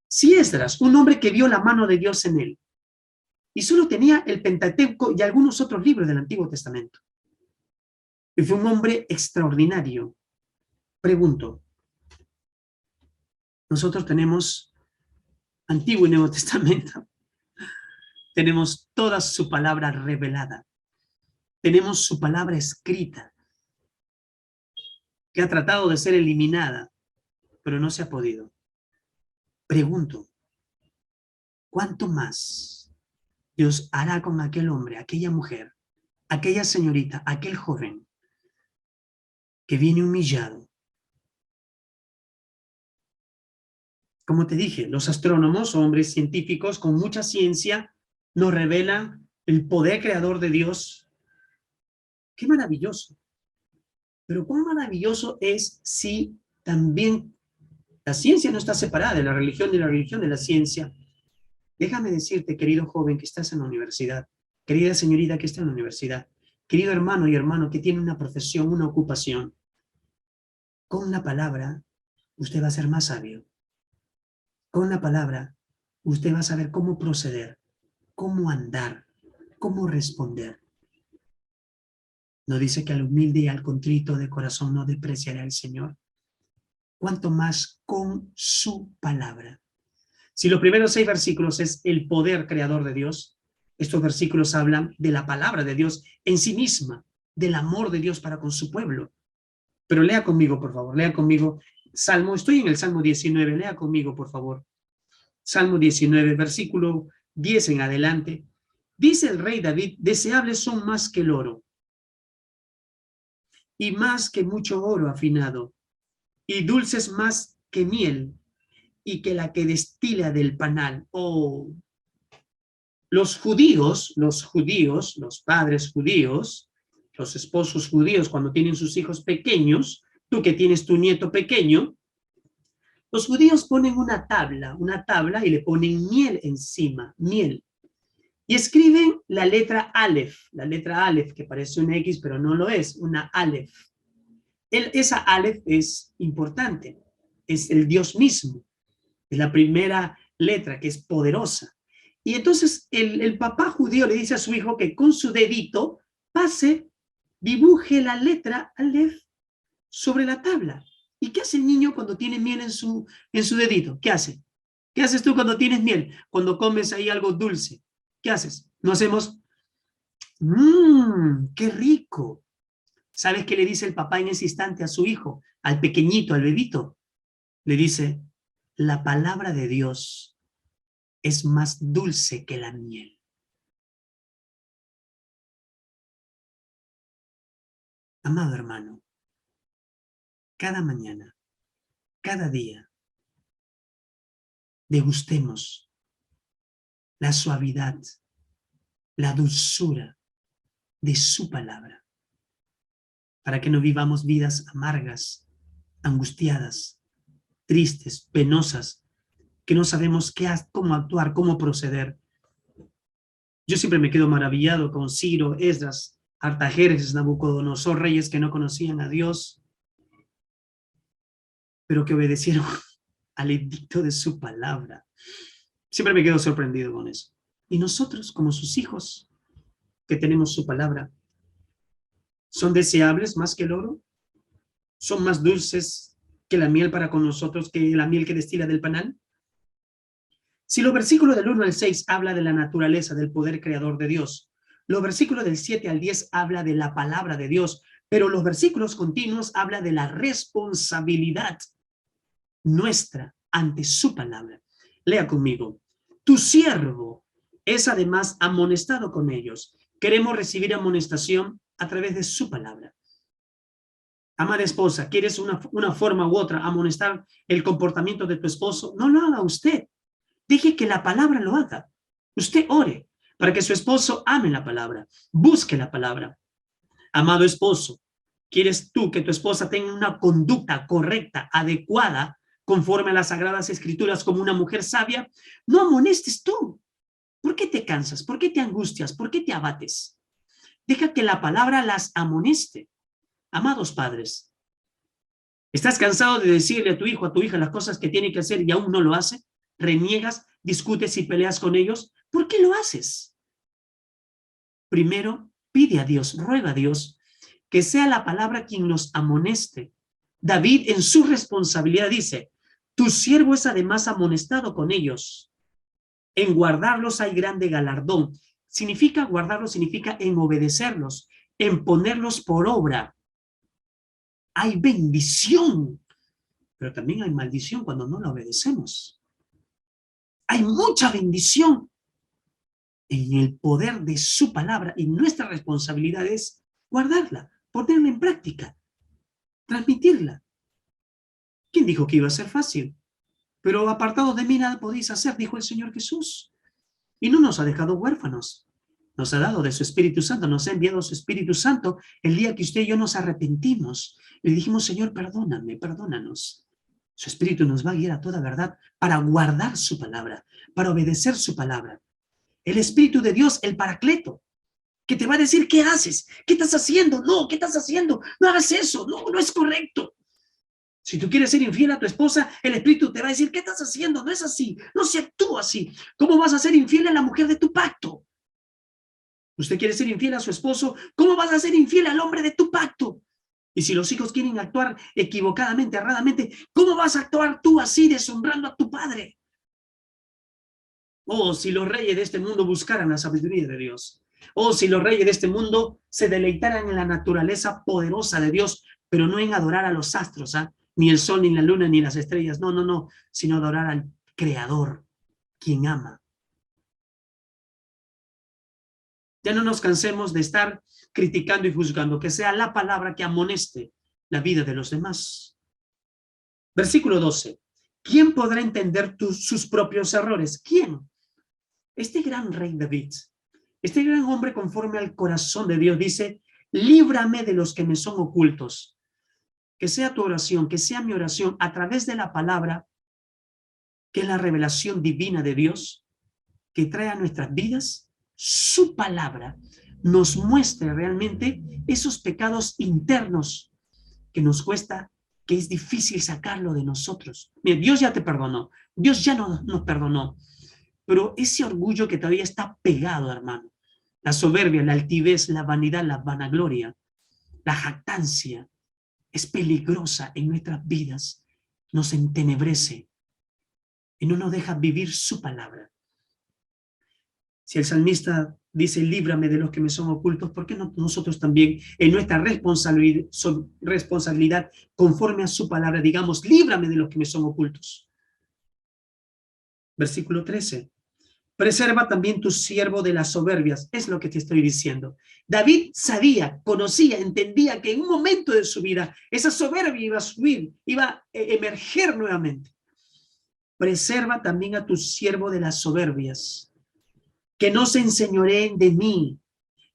Si Esdras, un hombre que vio la mano de Dios en él, y solo tenía el Pentateuco y algunos otros libros del Antiguo Testamento, y fue un hombre extraordinario. Pregunto, nosotros tenemos Antiguo y Nuevo Testamento, tenemos toda su palabra revelada, tenemos su palabra escrita, que ha tratado de ser eliminada, pero no se ha podido. Pregunto, ¿cuánto más Dios hará con aquel hombre, aquella mujer, aquella señorita, aquel joven que viene humillado? Como te dije, los astrónomos, hombres científicos con mucha ciencia, nos revelan el poder creador de Dios. ¡Qué maravilloso! Pero cuán maravilloso es si también la ciencia no está separada de la religión de la ciencia. Déjame decirte, querido joven que estás en la universidad, querida señorita que está en la universidad, querido hermano y hermano que tiene una profesión, una ocupación, con la palabra usted va a ser más sabio. Con la palabra usted va a saber cómo proceder, cómo andar, cómo responder. ¿No dice que al humilde y al contrito de corazón no despreciará el Señor? Cuanto más con su palabra. Si los primeros 6 versículos es el poder creador de Dios, estos versículos hablan de la palabra de Dios en sí misma, del amor de Dios para con su pueblo. Pero lea conmigo, por favor, lea conmigo. Estoy en el Salmo 19, lea conmigo, por favor. Salmo 19, versículo 10 en adelante. Dice el rey David, deseables son más que el oro, y más que mucho oro afinado, y dulces más que miel, y que la que destila del panal. Oh, los judíos, los padres judíos, los esposos judíos, cuando tienen sus hijos pequeños, tú que tienes tu nieto pequeño, los judíos ponen una tabla y le ponen miel encima, miel. Y escriben la letra Aleph, que parece una X, pero no lo es, una Aleph. Esa Aleph es importante, es el Dios mismo, es la primera letra que es poderosa. Y entonces el papá judío le dice a su hijo que con su dedito dibuje la letra Aleph sobre la tabla. ¿Y qué hace el niño cuando tiene miel en su dedito? ¿Qué hace? ¿Qué haces tú cuando tienes miel? Cuando comes ahí algo dulce. ¿Qué haces? No hacemos, qué rico. ¿Sabes qué le dice el papá en ese instante a su hijo, al pequeñito, al bebito? Le dice, la palabra de Dios es más dulce que la miel. Amado hermano, cada mañana, cada día, degustemos la suavidad, la dulzura de su palabra, para que no vivamos vidas amargas, angustiadas, tristes, penosas, que no sabemos cómo actuar, cómo proceder. Yo siempre me quedo maravillado con Ciro, Esdras, Artajerjes, Nabucodonosor, reyes que no conocían a Dios, pero que obedecieron al edicto de su palabra. Siempre me quedo sorprendido con eso. Y nosotros, como sus hijos, que tenemos su palabra, ¿son deseables más que el oro? ¿Son más dulces que la miel para con nosotros, que la miel que destila del panal? Si los versículos del 1 al 6 habla de la naturaleza, del poder creador de Dios, los versículos del 7 al 10 habla de la palabra de Dios, pero los versículos continuos habla de la responsabilidad nuestra ante su palabra. Lea conmigo. Tu siervo es además amonestado con ellos. Queremos recibir amonestación a través de su palabra. Amada esposa, ¿quieres una forma u otra amonestar el comportamiento de tu esposo? No lo haga usted. Deje que la palabra lo haga. Usted ore para que su esposo ame la palabra, busque la palabra. Amado esposo, ¿quieres tú que tu esposa tenga una conducta correcta, adecuada, conforme a las Sagradas Escrituras como una mujer sabia? No amonestes tú. ¿Por qué te cansas? ¿Por qué te angustias? ¿Por qué te abates? Deja que la palabra las amoneste. Amados padres, ¿estás cansado de decirle a tu hijo, a tu hija las cosas que tiene que hacer y aún no lo hace? ¿Reniegas, discutes y peleas con ellos? ¿Por qué lo haces? Primero, pide a Dios, ruega a Dios que sea la palabra quien nos amoneste. David en su responsabilidad dice, tu siervo es además amonestado con ellos. En guardarlos hay grande galardón. Significa guardarlos, significa en obedecerlos, en ponerlos por obra. Hay bendición, pero también hay maldición cuando no la obedecemos. Hay mucha bendición en el poder de su palabra y nuestra responsabilidad es guardarla, ponerla en práctica, transmitirla. ¿Quién dijo que iba a ser fácil? Pero apartados de mí nada podéis hacer, dijo el Señor Jesús. Y no nos ha dejado huérfanos. Nos ha dado de su Espíritu Santo, nos ha enviado su Espíritu Santo el día que usted y yo nos arrepentimos. Le dijimos, Señor, perdóname, perdónanos. Su Espíritu nos va a guiar a toda verdad para guardar su palabra, para obedecer su palabra. El Espíritu de Dios, el Paracleto, que te va a decir, ¿qué haces? ¿Qué estás haciendo? No, ¿qué estás haciendo? No hagas eso, no, no es correcto. Si tú quieres ser infiel a tu esposa, el Espíritu te va a decir, ¿qué estás haciendo? No es así, no se actúa así. ¿Cómo vas a ser infiel a la mujer de tu pacto? ¿Usted quiere ser infiel a su esposo? ¿Cómo vas a ser infiel al hombre de tu pacto? Y si los hijos quieren actuar equivocadamente, erradamente, ¿cómo vas a actuar tú así, deshonrando a tu padre? Oh, si los reyes de este mundo buscaran la sabiduría de Dios. Oh, si los reyes de este mundo se deleitaran en la naturaleza poderosa de Dios, pero no en adorar a los astros, ¿ah? Ni el sol, ni la luna, ni las estrellas. No, no, no, sino adorar al Creador, quien ama. Ya no nos cansemos de estar criticando y juzgando, que sea la palabra que amoneste la vida de los demás. Versículo 12. ¿Quién podrá entender sus propios errores? ¿Quién? Este gran rey David, este gran hombre conforme al corazón de Dios, dice, líbrame de los que me son ocultos. Que sea tu oración, que sea mi oración a través de la palabra, que es la revelación divina de Dios, que trae a nuestras vidas su palabra, nos muestre realmente esos pecados internos que nos cuesta, que es difícil sacarlo de nosotros. Mira, Dios ya te perdonó, Dios ya nos perdonó, pero ese orgullo que todavía está pegado, hermano, la soberbia, la altivez, la vanidad, la vanagloria, la jactancia, es peligrosa en nuestras vidas, nos entenebrece y no nos deja vivir su palabra. Si el salmista dice, líbrame de los que me son ocultos, ¿por qué no nosotros también, en nuestra responsabilidad, conforme a su palabra, digamos, líbrame de los que me son ocultos? Versículo 13. Preserva también tu siervo de las soberbias. Es lo que te estoy diciendo. David sabía, conocía, entendía que en un momento de su vida esa soberbia iba a subir, iba a emerger nuevamente. Preserva también a tu siervo de las soberbias, que no se enseñoreen de mí.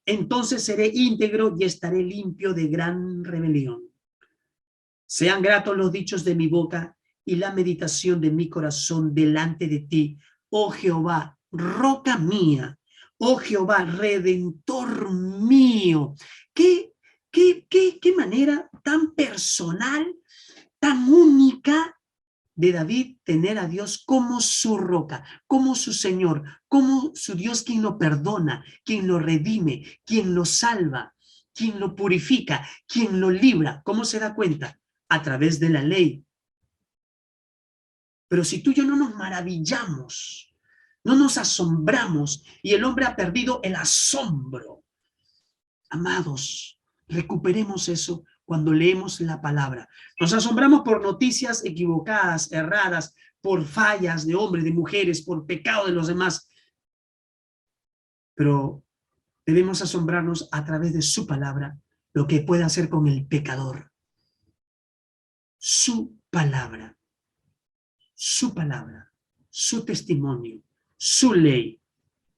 Entonces seré íntegro y estaré limpio de gran rebelión. Sean gratos los dichos de mi boca y la meditación de mi corazón delante de ti, oh Jehová, roca mía, oh Jehová, redentor mío. ¿Qué manera tan personal, tan única de David tener a Dios como su roca, como su Señor, como su Dios quien lo perdona, quien lo redime, quien lo salva, quien lo purifica, quien lo libra. ¿Cómo se da cuenta? A través de la ley. Pero si tú y yo no nos maravillamos, no nos asombramos, y el hombre ha perdido el asombro, amados, recuperemos eso cuando leemos la palabra. Nos asombramos por noticias equivocadas, erradas, por fallas de hombres, de mujeres, por pecado de los demás. Pero debemos asombrarnos a través de su palabra, lo que puede hacer con el pecador. Su palabra, su testimonio, su ley,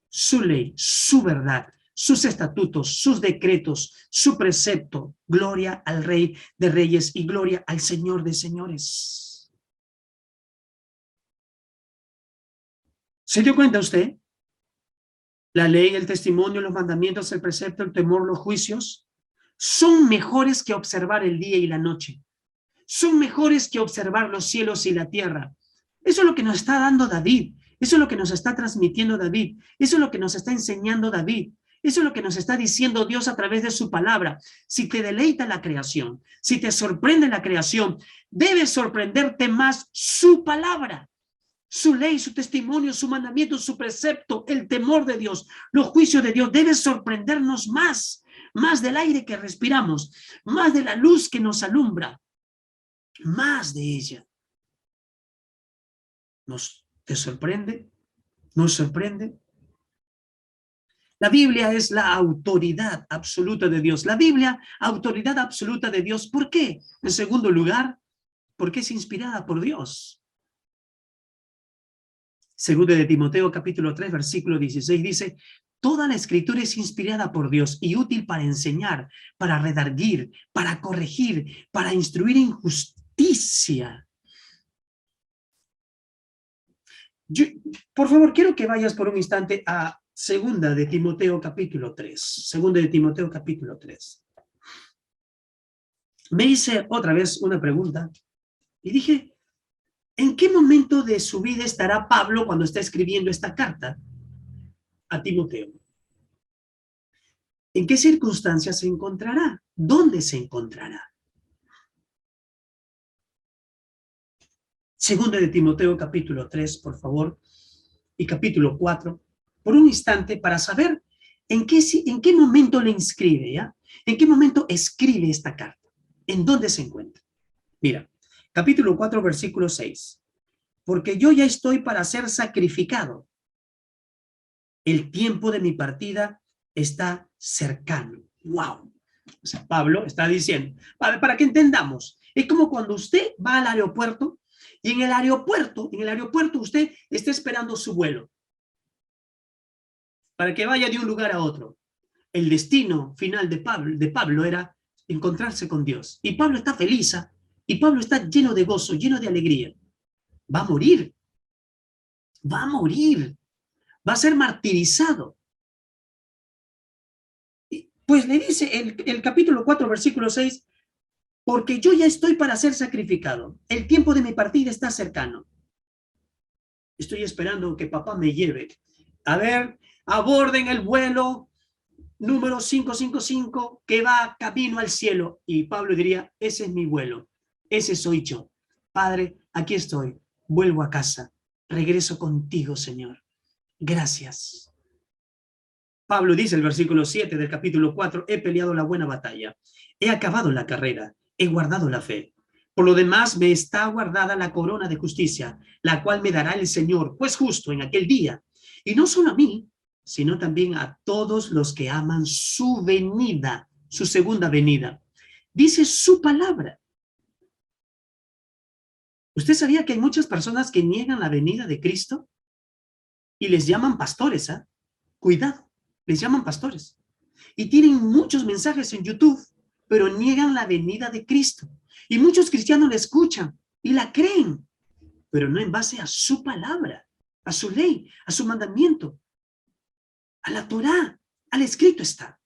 su verdad, sus estatutos, sus decretos, su precepto. Gloria al Rey de Reyes y gloria al Señor de Señores. ¿Se dio cuenta usted? La ley, el testimonio, los mandamientos, el precepto, el temor, los juicios, son mejores que observar el día y la noche. Son mejores que observar los cielos y la tierra. Eso es lo que nos está dando David. Eso es lo que nos está transmitiendo David. Eso es lo que nos está enseñando David. Eso es lo que nos está diciendo Dios a través de su palabra. Si te deleita la creación, si te sorprende la creación, debe sorprenderte más su palabra, su ley, su testimonio, su mandamiento, su precepto, el temor de Dios, los juicios de Dios. Debe sorprendernos más del aire que respiramos, más de la luz que nos alumbra, más de ella. ¿Te sorprende? ¿Nos sorprende? La Biblia es la autoridad absoluta de Dios. La Biblia, autoridad absoluta de Dios. ¿Por qué? En segundo lugar, porque es inspirada por Dios. Segundo de Timoteo, capítulo 3, versículo 16, dice, toda la escritura es inspirada por Dios y útil para enseñar, para redarguir, para corregir, para instruir en justicia. Por favor, quiero que vayas por un instante a Segunda de Timoteo capítulo 3. Segunda de Timoteo capítulo 3. Me hice otra vez una pregunta y dije, ¿en qué momento de su vida estará Pablo cuando está escribiendo esta carta a Timoteo? ¿En qué circunstancias se encontrará? ¿Dónde se encontrará? Segunda de Timoteo capítulo 3, por favor. y capítulo 4 por un instante para saber en qué momento le inscribe, ¿ya? ¿En qué momento escribe esta carta? ¿En dónde se encuentra? Mira, capítulo 4, versículo 6. Porque yo ya estoy para ser sacrificado. El tiempo de mi partida está cercano. ¡Wow! O sea, Pablo está diciendo, para que entendamos, es como cuando usted va al aeropuerto y en el aeropuerto usted está esperando su vuelo para que vaya de un lugar a otro. El destino final de Pablo era encontrarse con Dios. Y Pablo está feliz, ¿eh? Y Pablo está lleno de gozo, lleno de alegría. Va a morir, va a morir, va a ser martirizado. Pues le dice el capítulo 4, versículo 6, porque yo ya estoy para ser sacrificado. El tiempo de mi partida está cercano. Estoy esperando que papá me lleve. A ver, aborden el vuelo número 555 que va camino al cielo. Y Pablo diría, ese es mi vuelo, ese soy yo. Padre, aquí estoy, vuelvo a casa, regreso contigo, Señor. Gracias. Pablo dice el versículo 7 del capítulo 4, he peleado la buena batalla, he acabado la carrera, he guardado la fe. Por lo demás me está guardada la corona de justicia, la cual me dará el Señor, pues justo en aquel día. Y no solo a mí, sino también a todos los que aman su venida, su segunda venida. Dice su palabra. ¿Usted sabía que hay muchas personas que niegan la venida de Cristo y les llaman pastores? ¿Eh? Cuidado, les llaman pastores. Y tienen muchos mensajes en YouTube, pero niegan la venida de Cristo. Y muchos cristianos la escuchan y la creen, pero no en base a su palabra, a su ley, a su mandamiento, a la Torá, al escrito está.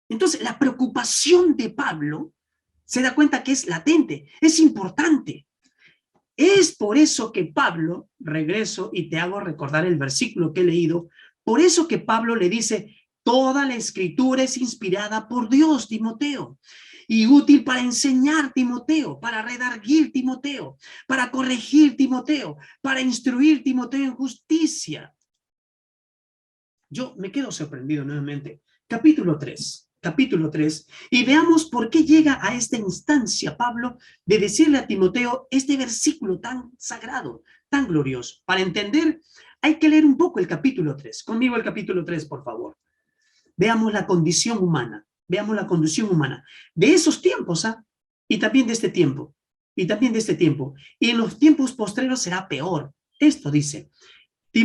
Entonces, la preocupación de Pablo se da cuenta que es latente, es importante. Es por eso que Pablo, regreso y te hago recordar el versículo que he leído, por eso que Pablo le dice, toda la escritura es inspirada por Dios, Timoteo, y útil para enseñar, Timoteo, para redarguir, Timoteo, para corregir, Timoteo, para instruir, Timoteo, en justicia. Yo me quedo sorprendido nuevamente. Capítulo 3, y veamos por qué llega a esta instancia Pablo de decirle a Timoteo este versículo tan sagrado, tan glorioso. Para entender, hay que leer un poco el capítulo 3. Conmigo el capítulo 3, por favor. Veamos la condición humana, veamos la condición humana de esos tiempos, ¿ah? Y también de este tiempo, y también de este tiempo. Y en los tiempos postreros será peor. Esto dice,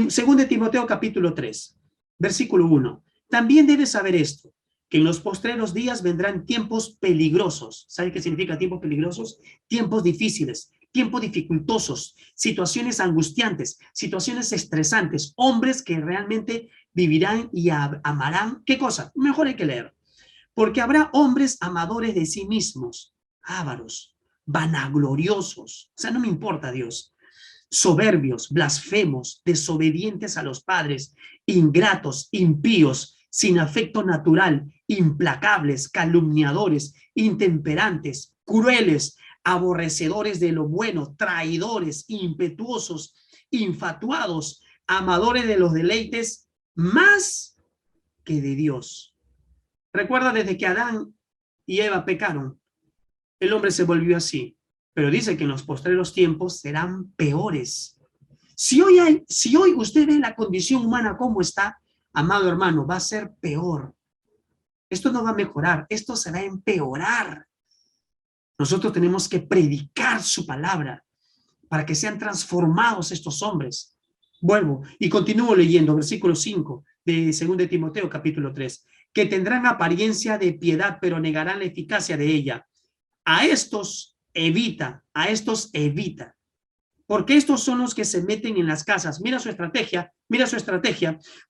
segundo de Timoteo capítulo 3, versículo 1. También debes saber esto, que en los postreros días vendrán tiempos peligrosos. ¿Sabe qué significa tiempos peligrosos? Tiempos difíciles, tiempos dificultosos, situaciones angustiantes, situaciones estresantes, hombres que realmente vivirán y amarán. ¿Qué cosa? Mejor hay que leer. Porque habrá hombres amadores de sí mismos, ávaros, vanagloriosos. O sea, no me importa Dios. Soberbios, blasfemos, desobedientes a los padres, ingratos, impíos, sin afecto natural, implacables, calumniadores, intemperantes, crueles, aborrecedores de lo bueno, traidores, impetuosos, infatuados, amadores de los deleites más que de Dios. Recuerda, desde que Adán y Eva pecaron, el hombre se volvió así. Pero dice que en los postreros tiempos serán peores. Si hoy usted ve la condición humana como está, amado hermano, va a ser peor. Esto no va a mejorar, esto se va a empeorar. Nosotros tenemos que predicar su palabra para que sean transformados estos hombres. Vuelvo y continúo leyendo, versículo 5 de 2 de Timoteo, capítulo 3, que tendrán apariencia de piedad, pero negarán la eficacia de ella. A estos evita, porque estos son los que se meten en las casas. Mira su estrategia,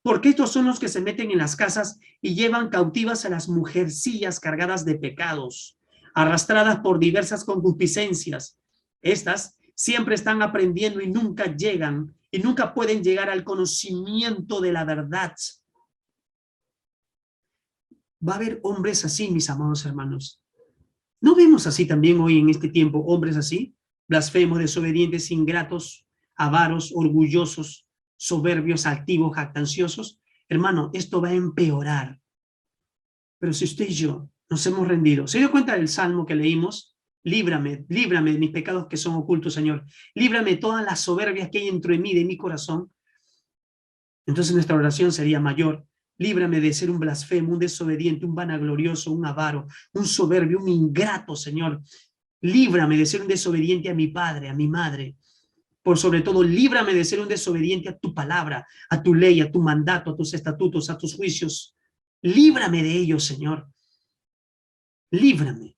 porque estos son los que se meten en las casas y llevan cautivas a las mujercillas cargadas de pecados, arrastradas por diversas concupiscencias. Estas siempre están aprendiendo y nunca pueden llegar al conocimiento de la verdad. Va a haber hombres así, mis amados hermanos. ¿No vemos así también hoy en este tiempo hombres así? Blasfemos, desobedientes, ingratos, avaros, orgullosos, soberbios, altivos, jactanciosos, hermano, esto va a empeorar. Pero si usted y yo nos hemos rendido, ¿se dio cuenta del salmo que leímos? Líbrame, líbrame de mis pecados que son ocultos, Señor. Líbrame de todas las soberbias que hay dentro de mí, de mi corazón. Entonces nuestra oración sería mayor. Líbrame de ser un blasfemo, un desobediente, un vanaglorioso, un avaro, un soberbio, un ingrato, Señor. Líbrame de ser un desobediente a mi padre, a mi madre. Por sobre todo, líbrame de ser un desobediente a tu palabra, a tu ley, a tu mandato, a tus estatutos, a tus juicios. Líbrame de ellos, Señor. Líbrame.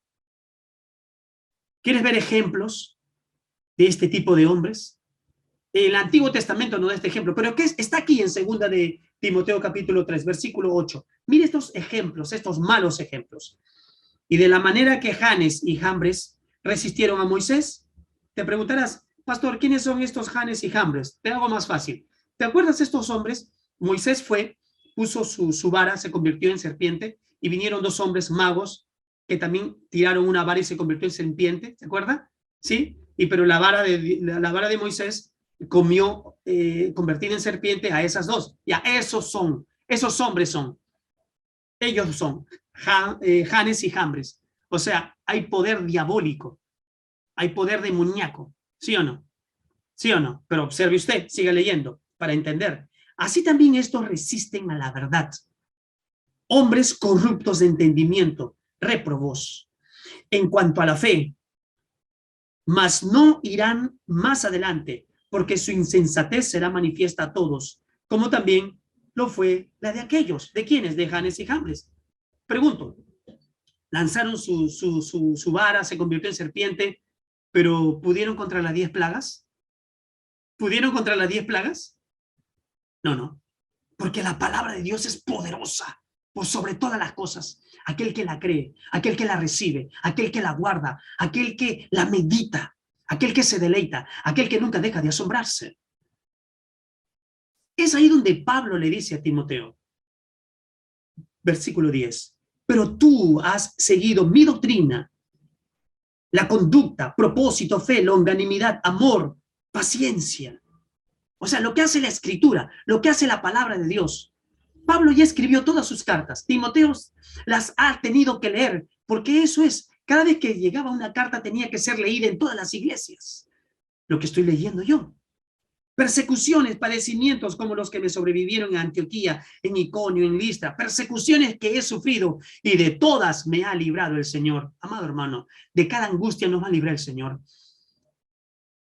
¿Quieres ver ejemplos de este tipo de hombres? El Antiguo Testamento no da este ejemplo, pero ¿qué es? Está aquí en 2 de Timoteo capítulo 3, versículo 8. Mire estos ejemplos, estos malos ejemplos. Y de la manera que Janes y Jambres resistieron a Moisés, te preguntarás, pastor, ¿quiénes son estos Janes y Jambres? Te hago más fácil. ¿Te acuerdas de estos hombres? Moisés fue, puso su vara, se convirtió en serpiente, y vinieron 2 hombres magos que también tiraron una vara y se convirtió en serpiente, ¿se acuerda? ¿Sí? Pero la vara de Moisés comió, convertida en serpiente a esas 2. Ya, esos hombres son. Ellos son Janes y Jambres. O sea, hay poder diabólico, hay poder demoníaco, ¿sí o no? ¿Sí o no? Pero observe usted, siga leyendo para entender. Así también estos resisten a la verdad. Hombres corruptos de entendimiento, réprobos en cuanto a la fe, mas no irán más adelante, porque su insensatez será manifiesta a todos, como también lo fue la de aquellos. ¿De quiénes? De Janes y Jambres. Pregunto, lanzaron su vara, se convirtió en serpiente, pero ¿pudieron contra las 10 plagas? ¿Pudieron contra las 10 plagas? No, no, porque la palabra de Dios es poderosa por sobre todas las cosas. Aquel que la cree, aquel que la recibe, aquel que la guarda, aquel que la medita, aquel que se deleita, aquel que nunca deja de asombrarse. Es ahí donde Pablo le dice a Timoteo, versículo 10, pero tú has seguido mi doctrina, la conducta, propósito, fe, longanimidad, amor, paciencia. O sea, lo que hace la Escritura, lo que hace la palabra de Dios. Pablo ya escribió todas sus cartas. Timoteo las ha tenido que leer, porque eso es, cada vez que llegaba una carta tenía que ser leída en todas las iglesias. Lo que estoy leyendo yo. Persecuciones, padecimientos como los que me sobrevivieron en Antioquía, en Iconio, en Listra, persecuciones que he sufrido y de todas me ha librado el Señor. Amado hermano, de cada angustia nos va a librar el Señor.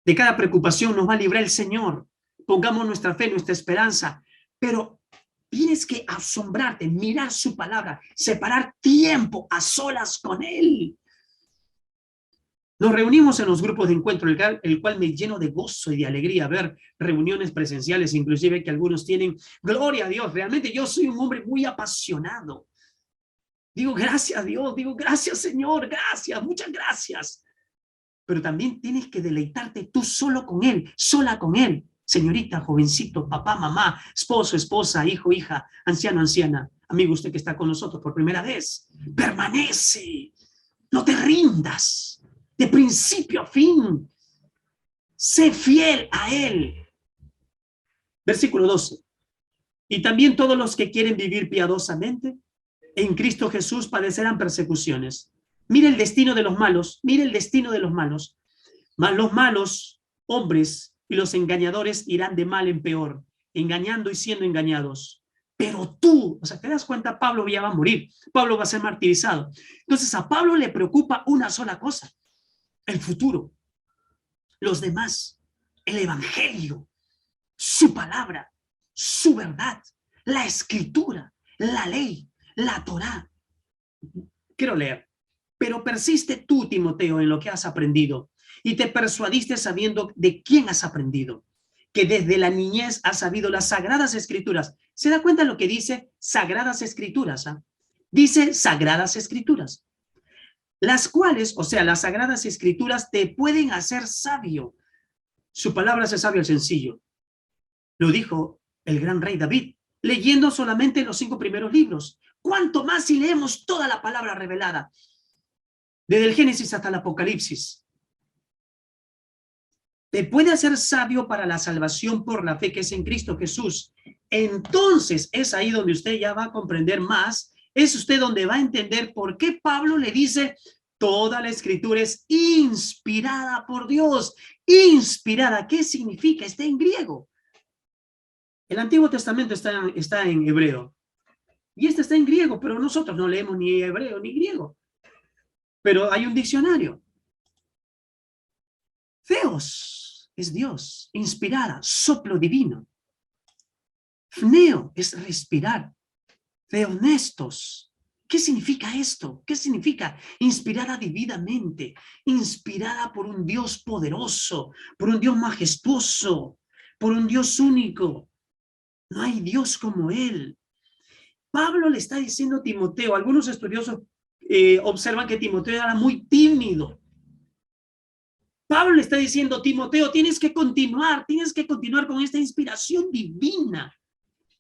De cada preocupación nos va a librar el Señor. Pongamos nuestra fe, nuestra esperanza, pero tienes que asombrarte, mirar su palabra, separar tiempo a solas con Él. Nos reunimos en los grupos de encuentro, el cual me lleno de gozo y de alegría ver reuniones presenciales, inclusive que algunos tienen. Gloria a Dios, realmente yo soy un hombre muy apasionado. Digo, gracias a Dios, digo, gracias Señor, gracias, muchas gracias. Pero también tienes que deleitarte tú solo con Él, sola con Él. Señorita, jovencito, papá, mamá, esposo, esposa, hijo, hija, anciano, anciana, amigo, usted que está con nosotros por primera vez, permanece, no te rindas, de principio a fin, sé fiel a Él. Versículo 12. Y también todos los que quieren vivir piadosamente en Cristo Jesús padecerán persecuciones. Mire el destino de los malos, mire el destino de los malos. Mas los malos hombres y los engañadores irán de mal en peor, engañando y siendo engañados. Pero tú, o sea, te das cuenta, Pablo ya va a morir, Pablo va a ser martirizado. Entonces a Pablo le preocupa una sola cosa, el futuro, los demás, el evangelio, su palabra, su verdad, la escritura, la ley, la Torá. Quiero leer. Pero persiste tú, Timoteo, en lo que has aprendido y te persuadiste sabiendo de quién has aprendido, que desde la niñez has sabido las sagradas escrituras. ¿Se da cuenta lo que dice sagradas escrituras? Dice sagradas escrituras, las cuales, o sea, las sagradas escrituras te pueden hacer sabio. Su palabra hace sabio al sencillo. Lo dijo el gran rey David, leyendo solamente los 5 primeros libros. ¿Cuánto más si leemos toda la palabra revelada? Desde el Génesis hasta el Apocalipsis. te puede hacer sabio para la salvación por la fe que es en Cristo Jesús. Entonces es ahí donde usted ya va a comprender más, es usted donde va a entender por qué Pablo le dice, toda la escritura es inspirada por Dios. Inspirada, ¿qué significa? Está en griego. El Antiguo Testamento está en hebreo. Y este está en griego, pero nosotros no leemos ni hebreo ni griego. Pero hay un diccionario. Theos es Dios, inspirada, soplo divino. Pneo es respirar. Theonestos. ¿Qué significa esto? ¿Qué significa? Inspirada divinamente, inspirada por un Dios poderoso, por un Dios majestuoso, por un Dios único. No hay Dios como Él. Pablo le está diciendo a Timoteo, algunos estudiosos observan que Timoteo era muy tímido. Pablo le está diciendo, Timoteo, tienes que continuar con esta inspiración divina.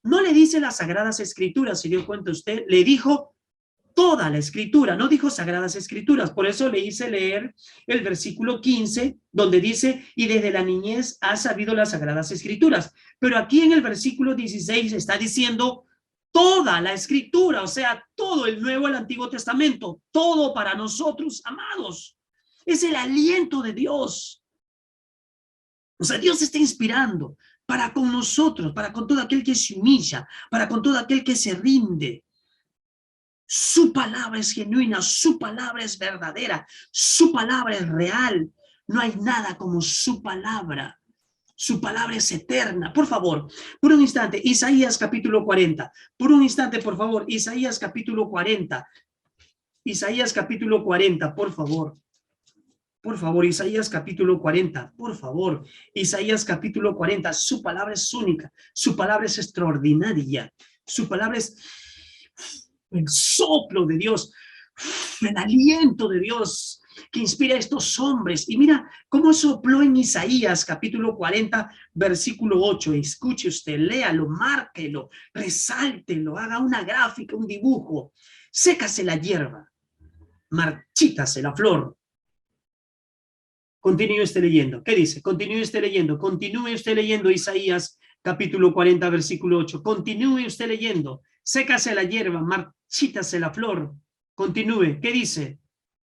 No le dice las Sagradas Escrituras, si dio cuenta usted, le dijo toda la Escritura, no dijo Sagradas Escrituras. Por eso le hice leer el versículo 15, donde dice, y desde la niñez has sabido las Sagradas Escrituras. Pero aquí en el versículo 16 está diciendo toda la Escritura, o sea, todo el Nuevo y el Antiguo Testamento, todo para nosotros, amados. Es el aliento de Dios. O sea, Dios está inspirando para con nosotros, para con todo aquel que se humilla, para con todo aquel que se rinde. Su palabra es genuina, su palabra es verdadera, su palabra es real. No hay nada como su palabra. Su palabra es eterna. Por favor, por un instante, Isaías capítulo 40. Por un instante, por favor, Isaías capítulo 40. Isaías capítulo 40, por favor. Por favor, Isaías capítulo 40, por favor. Isaías capítulo 40, su palabra es única, su palabra es extraordinaria, su palabra es el soplo de Dios, el aliento de Dios que inspira a estos hombres. Y mira cómo sopló en Isaías capítulo 40, versículo 8. Escuche usted, léalo, márquelo, resáltelo, haga una gráfica, un dibujo. Sécase la hierba, marchítase la flor. Continúe usted leyendo. ¿Qué dice? Continúe usted leyendo Isaías capítulo 40, versículo 8. Continúe usted leyendo. Sécase la hierba, marchítase la flor. Continúe. ¿Qué dice?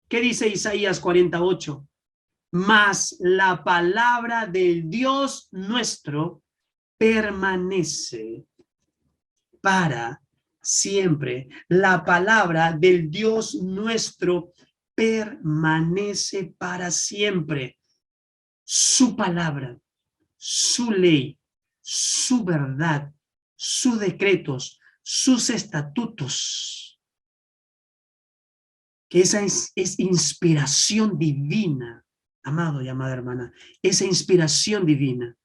¿Qué dice Isaías 48? Mas la palabra del Dios nuestro permanece para siempre. La palabra del Dios nuestro permanece para siempre. Su palabra, su ley, su verdad, sus decretos, sus estatutos. Que esa es inspiración divina, amado y amada hermana. Esa inspiración divina.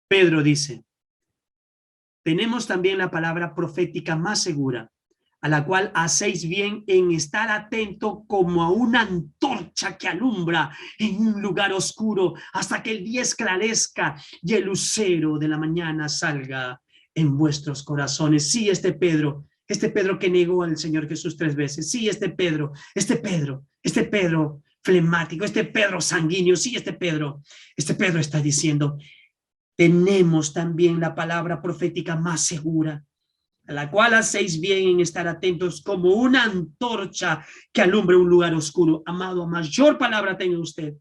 Pedro dice, tenemos también la palabra profética más segura, a la cual hacéis bien en estar atento como a una antorcha que alumbra en un lugar oscuro hasta que el día esclarezca y el lucero de la mañana salga en vuestros corazones. Sí, este Pedro que negó al Señor Jesús 3 veces. Sí, este Pedro flemático, este Pedro sanguíneo. Sí, este Pedro está diciendo, tenemos también la palabra profética más segura, a la cual hacéis bien en estar atentos como una antorcha que alumbre un lugar oscuro. Amado, mayor palabra tenga usted.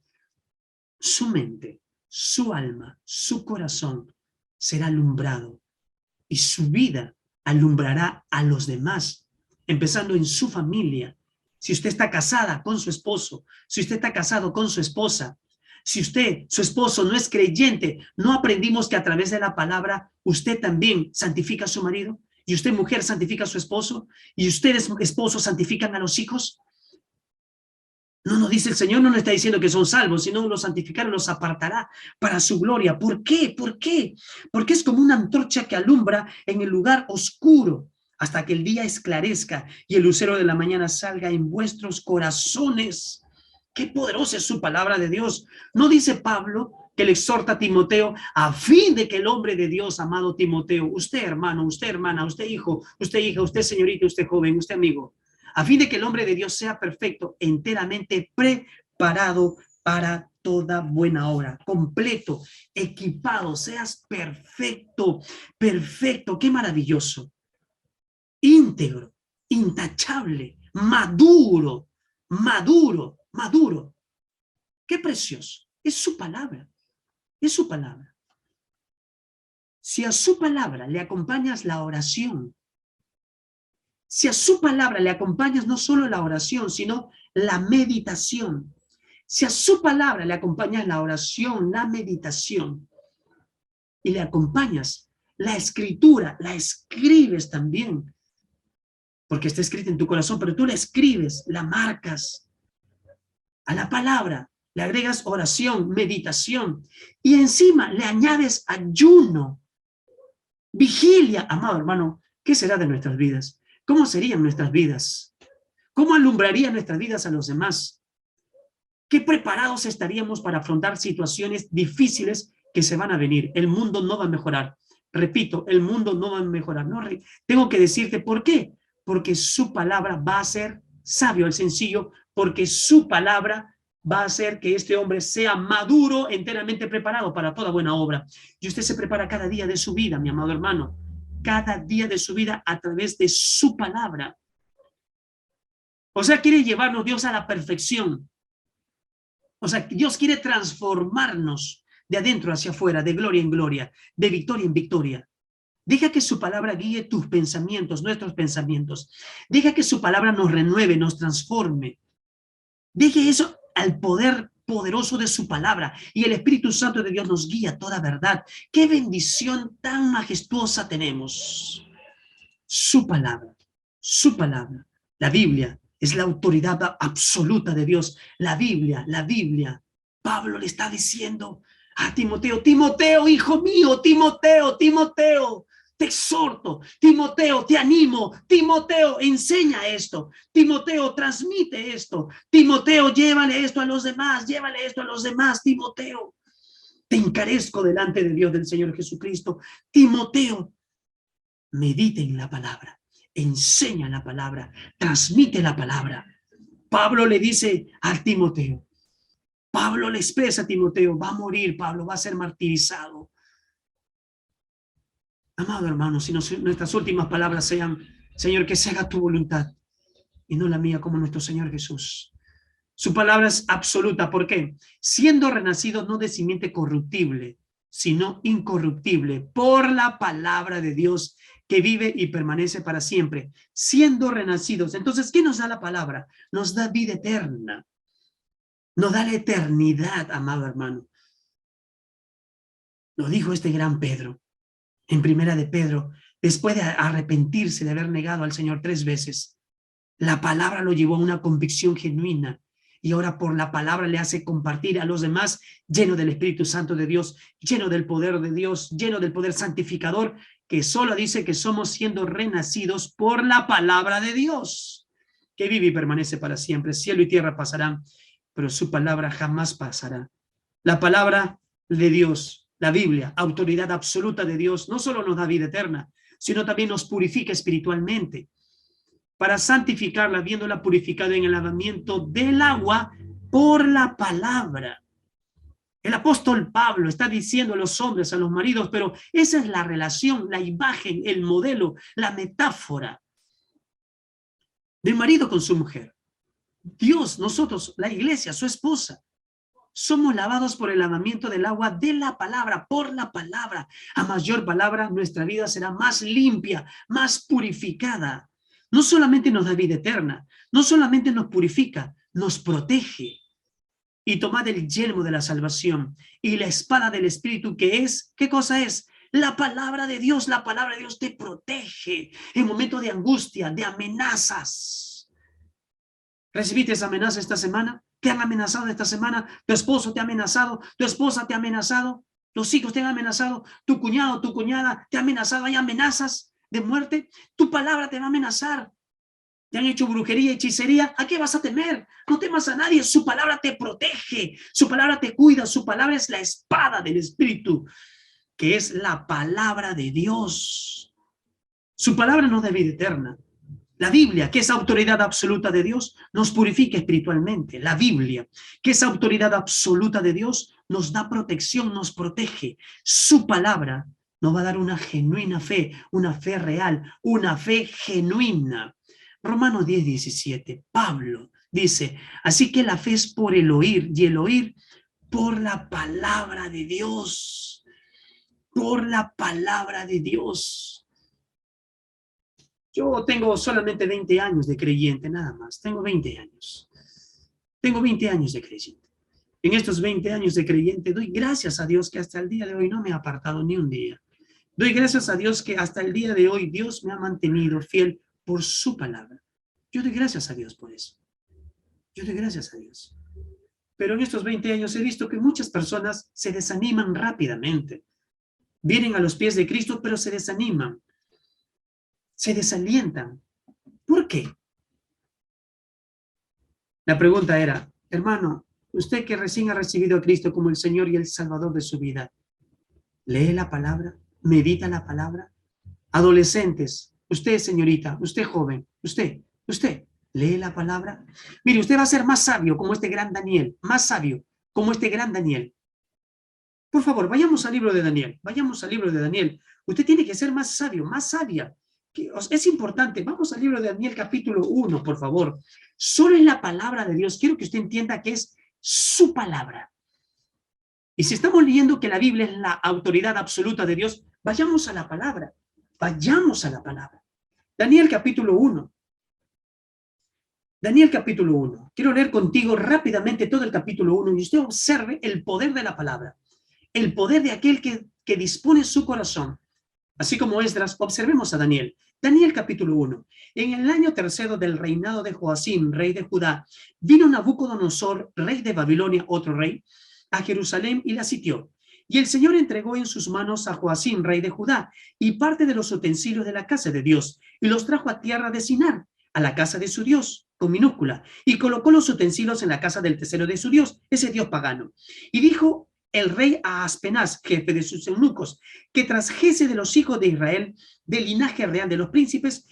Su mente, su alma, su corazón será alumbrado y su vida alumbrará a los demás, empezando en su familia. Si usted está casada con su esposo, si usted está casado con su esposa, si usted, su esposo, no es creyente, ¿no aprendimos que a través de la palabra usted también santifica a su marido? Y usted, mujer, santifica a su esposo, y ustedes, esposos, santifican a los hijos. No nos dice el Señor, no nos está diciendo que son salvos, sino los santificará, los apartará para su gloria. ¿Por qué? ¿Por qué? Porque es como una antorcha que alumbra en el lugar oscuro hasta que el día esclarezca y el lucero de la mañana salga en vuestros corazones. Qué poderosa es su palabra de Dios. ¿No dice Pablo que le exhorta a Timoteo a fin de que el hombre de Dios, amado Timoteo, usted hermano, usted hermana, usted hijo, usted hija, usted señorita, usted joven, usted amigo, a fin de que el hombre de Dios sea perfecto, enteramente preparado para toda buena obra, completo, equipado, seas perfecto, perfecto, qué maravilloso, íntegro, intachable, maduro, maduro, maduro, qué precioso, es su palabra, es su palabra. Si a su palabra le acompañas la oración, si a su palabra le acompañas no solo la oración, sino la meditación, si a su palabra le acompañas la oración, la meditación, y le acompañas la escritura, la escribes también, porque está escrita en tu corazón, pero tú la escribes, la marcas a la palabra, le agregas oración, meditación, y encima le añades ayuno, vigilia. Amado hermano, ¿qué será de nuestras vidas? ¿Cómo serían nuestras vidas? ¿Cómo alumbrarían nuestras vidas a los demás? ¿Qué preparados estaríamos para afrontar situaciones difíciles que se van a venir? El mundo no va a mejorar. Repito, el mundo no va a mejorar. No, tengo que decirte por qué. Porque su palabra va a ser sabio, el sencillo, porque su palabra va a hacer que este hombre sea maduro, enteramente preparado para toda buena obra. Y usted se prepara cada día de su vida, mi amado hermano, cada día de su vida a través de su palabra. O sea, quiere llevarnos Dios a la perfección. O sea, Dios quiere transformarnos de adentro hacia afuera, de gloria en gloria, de victoria en victoria. Deja que su palabra guíe tus pensamientos, nuestros pensamientos. Deja que su palabra nos renueve, nos transforme. Deje eso al poder poderoso de su palabra y el Espíritu Santo de Dios nos guía a toda verdad. ¡Qué bendición tan majestuosa tenemos! Su palabra, la Biblia, es la autoridad absoluta de Dios. La Biblia. Pablo le está diciendo a Timoteo, Timoteo, hijo mío, Timoteo, te exhorto, Timoteo, te animo, Timoteo, enseña esto, Timoteo, transmite esto, Timoteo, llévale esto a los demás, Timoteo. Te encarezco delante de Dios, del Señor Jesucristo. Timoteo, medite en la palabra, enseña la palabra, transmite la palabra. Pablo le dice a Timoteo, Pablo le expresa a Timoteo, va a morir Pablo, va a ser martirizado. Amado hermano, si nuestras últimas palabras sean, Señor, que se haga tu voluntad y no la mía, como nuestro Señor Jesús. Su palabra es absoluta. ¿Por qué? Siendo renacidos no de simiente corruptible, sino incorruptible, por la palabra de Dios que vive y permanece para siempre. Siendo renacidos. Entonces, ¿qué nos da la palabra? Nos da vida eterna. Nos da la eternidad, amado hermano. Lo dijo este gran Pedro, en primera de Pedro, después de arrepentirse de haber negado al Señor 3 veces. La palabra lo llevó a una convicción genuina y ahora por la palabra le hace compartir a los demás, lleno del Espíritu Santo de Dios, lleno del poder de Dios, lleno del poder santificador, que solo dice que somos siendo renacidos por la palabra de Dios, que vive y permanece para siempre. Cielo y tierra pasarán, pero su palabra jamás pasará. La palabra de Dios, la Biblia, autoridad absoluta de Dios, no solo nos da vida eterna, sino también nos purifica espiritualmente, para santificarla, habiéndola purificado en el lavamiento del agua por la palabra. El apóstol Pablo está diciendo a los hombres, a los maridos, pero esa es la relación, la imagen, el modelo, la metáfora del marido con su mujer. Dios, nosotros, la iglesia, su esposa, somos lavados por el lavamiento del agua de la palabra, por la palabra. A mayor palabra, nuestra vida será más limpia, más purificada. No solamente nos da vida eterna, no solamente nos purifica, nos protege. Y tomad el yelmo de la salvación y la espada del Espíritu, que es, ¿qué cosa es? La palabra de Dios. La palabra de Dios te protege en momentos de angustia, de amenazas. ¿Recibiste esa amenaza esta semana? ¿Te han amenazado esta semana? ¿Tu esposo te ha amenazado? ¿Tu esposa te ha amenazado? ¿Los hijos te han amenazado? ¿Tu cuñado, tu cuñada te ha amenazado? ¿Hay amenazas de muerte? Tu palabra te va a amenazar. ¿Te han hecho brujería, hechicería? ¿A qué vas a temer? No temas a nadie. Su palabra te protege. Su palabra te cuida. Su palabra es la espada del Espíritu, que es la palabra de Dios. Su palabra nos da vida eterna. La Biblia, que es autoridad absoluta de Dios, nos purifica espiritualmente. La Biblia, que es autoridad absoluta de Dios, nos da protección, nos protege. Su palabra nos va a dar una genuina fe, una fe real, una fe genuina. Romanos 10:17, Pablo dice, así que la fe es por el oír y el oír por la palabra de Dios. Por la palabra de Dios. Yo tengo solamente 20 años de creyente, nada más. Tengo 20 años. Tengo 20 años de creyente. En estos 20 años de creyente doy gracias a Dios que hasta el día de hoy no me ha apartado ni un día. Doy gracias a Dios que hasta el día de hoy Dios me ha mantenido fiel por su palabra. Yo doy gracias a Dios por eso. Yo doy gracias a Dios. Pero en estos 20 años he visto que muchas personas se desaniman rápidamente. Vienen a los pies de Cristo, pero se desaniman. Se desalientan. ¿Por qué? La pregunta era, hermano, usted que recién ha recibido a Cristo como el Señor y el Salvador de su vida, ¿lee la palabra? ¿Medita la palabra? Adolescentes, usted señorita, usted joven, usted, ¿lee la palabra? Mire, usted va a ser más sabio como este gran Daniel, más sabio como este gran Daniel. Por favor, vayamos al libro de Daniel, vayamos al libro de Daniel. Usted tiene que ser más sabio, más sabia. Es importante, vamos al libro de Daniel capítulo 1, por favor. Solo es la palabra de Dios. Quiero que usted entienda que es su palabra. Y si estamos leyendo que la Biblia es la autoridad absoluta de Dios, vayamos a la palabra. Vayamos a la palabra. Daniel capítulo 1. Daniel capítulo 1. Quiero leer contigo rápidamente todo el capítulo 1 y usted observe el poder de la palabra. El poder de aquel que dispone su corazón. Así como Esdras, observemos a Daniel. Daniel capítulo 1. En el año tercero del reinado de Joacim, rey de Judá, vino Nabucodonosor, rey de Babilonia, otro rey, a Jerusalén y la sitió. Y el Señor entregó en sus manos a Joacim, rey de Judá, y parte de los utensilios de la casa de Dios, y los trajo a tierra de Sinar, a la casa de su Dios, con minúscula, y colocó los utensilios en la casa del tesoro de su Dios, ese Dios pagano. Y dijo el rey a Aspenaz, jefe de sus eunucos, que trajese de los hijos de Israel, del linaje real de los príncipes,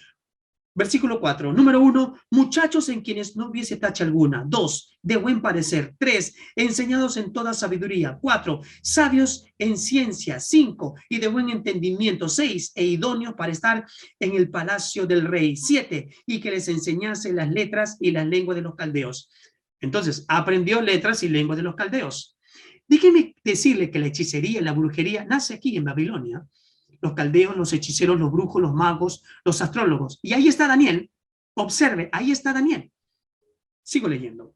versículo 4, número 1, muchachos en quienes no hubiese tacha alguna. 2, de buen parecer. 3, enseñados en toda sabiduría. 4, sabios en ciencia. 5, y de buen entendimiento. 6, e idóneos para estar en el palacio del rey. 7, y que les enseñase las letras y las lenguas de los caldeos. Entonces, aprendió letras y lenguas de los caldeos. Déjeme decirle que la hechicería y la brujería nace aquí en Babilonia. Los caldeos, los hechiceros, los brujos, los magos, los astrólogos. Y ahí está Daniel. Observe, ahí está Daniel. Sigo leyendo.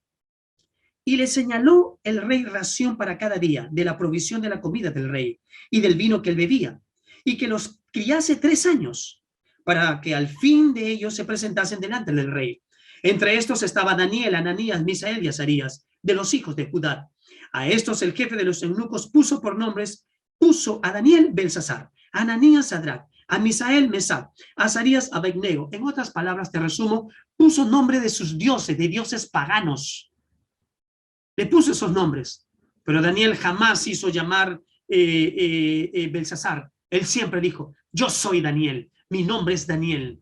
Y le señaló el rey ración para cada día de la provisión de la comida del rey y del vino que él bebía, y que los criase 3 años, para que al fin de ellos se presentasen delante del rey. Entre estos estaba Daniel, Ananías, Misael y Azarías, de los hijos de Judá. A estos el jefe de los eunucos puso por nombres, puso a Daniel Belsasar, a Ananías Sadrach, a Misael Mesac, a Azarías Abednego. En otras palabras, te resumo, puso nombre de sus dioses, de dioses paganos. Le puso esos nombres, pero Daniel jamás hizo llamar Belsasar. Él siempre dijo, yo soy Daniel, mi nombre es Daniel,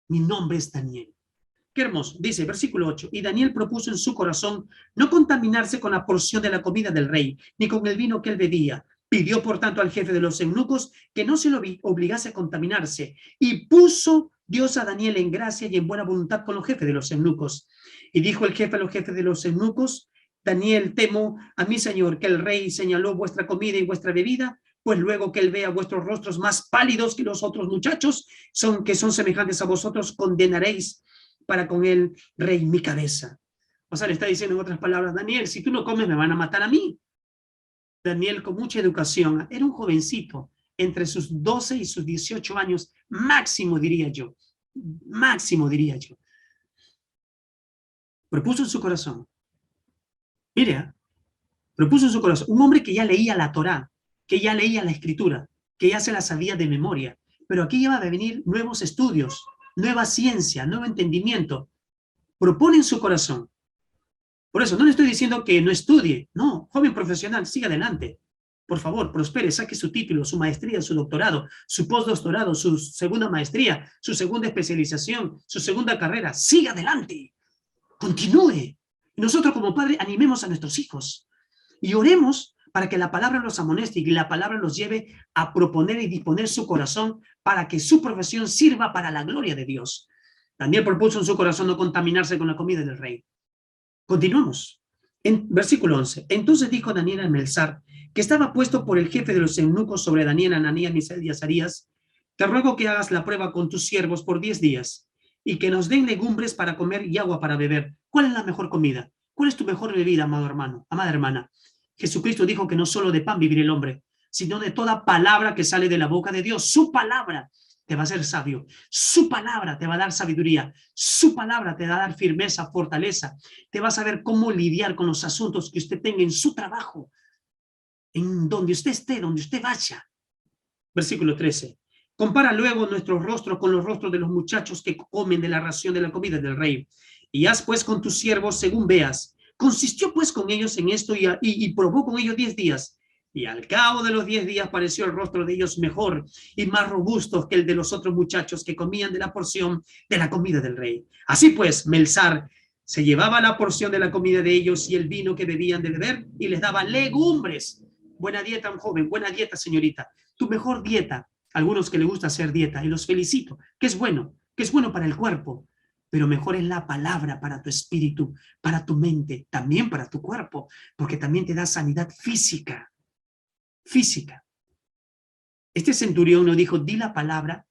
mi nombre es Daniel. Qué hermoso, dice versículo 8, y Daniel propuso en su corazón no contaminarse con la porción de la comida del rey, ni con el vino que él bebía. Pidió por tanto al jefe de los eunucos que no se lo obligase a contaminarse, y puso Dios a Daniel en gracia y en buena voluntad con los jefes de los eunucos. Y dijo el jefe a los jefes de los eunucos, Daniel, temo a mi señor que el rey señaló vuestra comida y vuestra bebida, pues luego que él vea vuestros rostros más pálidos que los otros muchachos, que son semejantes a vosotros, condenaréis para con el rey mi cabeza. O sea, le está diciendo en otras palabras, Daniel, si tú no comes me van a matar a mí. Daniel, con mucha educación, era un jovencito, entre sus 12 y sus 18 años, máximo diría yo, propuso en su corazón, mire, propuso en su corazón, un hombre que ya leía la Torá, que ya leía la Escritura, que ya se la sabía de memoria, pero aquí iba a venir nuevos estudios, nueva ciencia, nuevo entendimiento. Propone en su corazón. Por eso, no le estoy diciendo que no estudie. No, joven profesional, siga adelante. Por favor, prospere, saque su título, su maestría, su doctorado, su postdoctorado, su segunda maestría, su segunda especialización, su segunda carrera. Siga adelante, continúe. Y nosotros como padres animemos a nuestros hijos y oremos para que la palabra los amoneste y que la palabra los lleve a proponer y disponer su corazón para que su profesión sirva para la gloria de Dios. Daniel propuso en su corazón no contaminarse con la comida del rey. Continuamos. En versículo 11. Entonces dijo Daniel a Melzar, que estaba puesto por el jefe de los eunucos sobre Daniel, Ananías, Misael y Azarías, te ruego que hagas la prueba con tus siervos por 10 días y que nos den legumbres para comer y agua para beber. ¿Cuál es la mejor comida? ¿Cuál es tu mejor bebida, amado hermano, amada hermana? Jesucristo dijo que no solo de pan vivirá el hombre, sino de toda palabra que sale de la boca de Dios. Su palabra te va a hacer sabio. Su palabra te va a dar sabiduría. Su palabra te va a dar firmeza, fortaleza. Te va a saber cómo lidiar con los asuntos que usted tenga en su trabajo, en donde usted esté, donde usted vaya. Versículo 13. Compara luego nuestros rostros con los rostros de los muchachos que comen de la ración de la comida del rey. Y haz pues con tus siervos según veas. Consistió pues con ellos en esto y probó con ellos 10 días. Y al cabo de los 10 días pareció el rostro de ellos mejor y más robusto que el de los otros muchachos que comían de la porción de la comida del rey. Así pues, Melzar se llevaba la porción de la comida de ellos y el vino que bebían de beber y les daba legumbres. Buena dieta, joven, buena dieta, señorita. Tu mejor dieta. Algunos que le gusta hacer dieta y los felicito, que es bueno para el cuerpo, pero mejor es la palabra para tu espíritu, para tu mente, también para tu cuerpo, porque también te da sanidad física. Este centurión no dijo, di la palabra,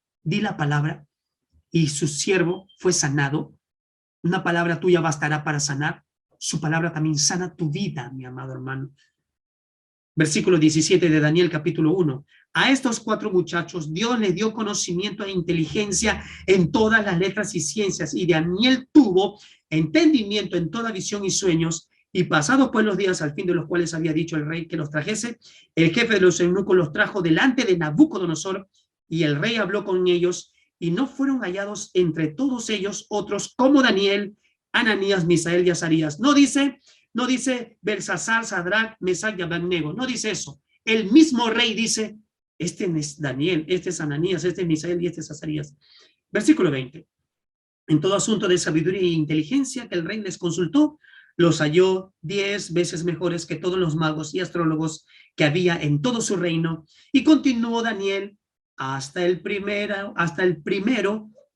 y su siervo fue sanado. Una palabra tuya bastará para sanar. Su palabra también sana tu vida, mi amado hermano. Versículo 17 de Daniel capítulo 1. A estos 4 muchachos Dios les dio conocimiento e inteligencia en todas las letras y ciencias, y Daniel tuvo entendimiento en toda visión y sueños. Y pasados pues los días al fin de los cuales había dicho el rey que los trajese, el jefe de los eunucos los trajo delante de Nabucodonosor, y el rey habló con ellos, y no fueron hallados entre todos ellos otros como Daniel, Ananías, Misael y Azarías. No dice Belsasar, Sadrach, Mesach y Abednego, no dice eso. El mismo rey dice, este es Daniel, este es Ananías, este es Misael y este es Azarías. Versículo 20. En todo asunto de sabiduría e inteligencia que el rey les consultó, los halló 10 veces mejores que todos los magos y astrólogos que había en todo su reino. Y continuó Daniel hasta el primero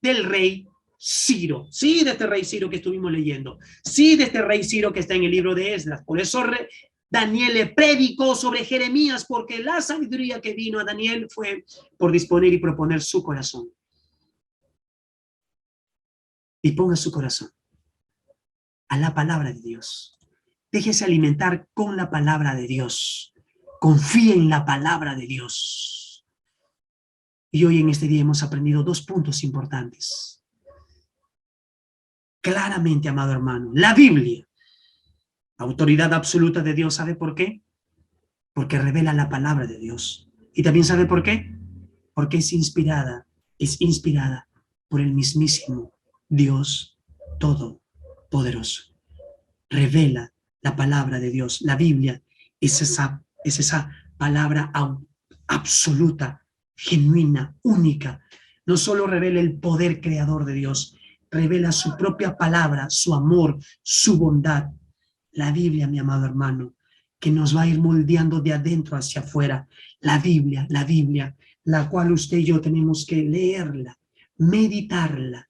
del rey Ciro. Sí, de este rey Ciro que estuvimos leyendo. Sí, de este rey Ciro que está en el libro de Esdras. Por eso Daniel le predicó sobre Jeremías, porque la sabiduría que vino a Daniel fue por disponer y proponer su corazón. Y ponga su corazón a la palabra de Dios. Déjese alimentar con la palabra de Dios. Confíe en la palabra de Dios. Y hoy en este día hemos aprendido 2 puntos importantes. Claramente, amado hermano, la Biblia, autoridad absoluta de Dios, ¿sabe por qué? Porque revela la palabra de Dios. ¿Y también sabe por qué? Porque es inspirada por el mismísimo Dios Todopoderoso. Revela la palabra de Dios. La Biblia es esa palabra absoluta, genuina, única. No solo revela el poder creador de Dios, revela su propia palabra, su amor, su bondad. La Biblia, mi amado hermano, que nos va a ir moldeando de adentro hacia afuera. La Biblia, la cual usted y yo tenemos que leerla, meditarla,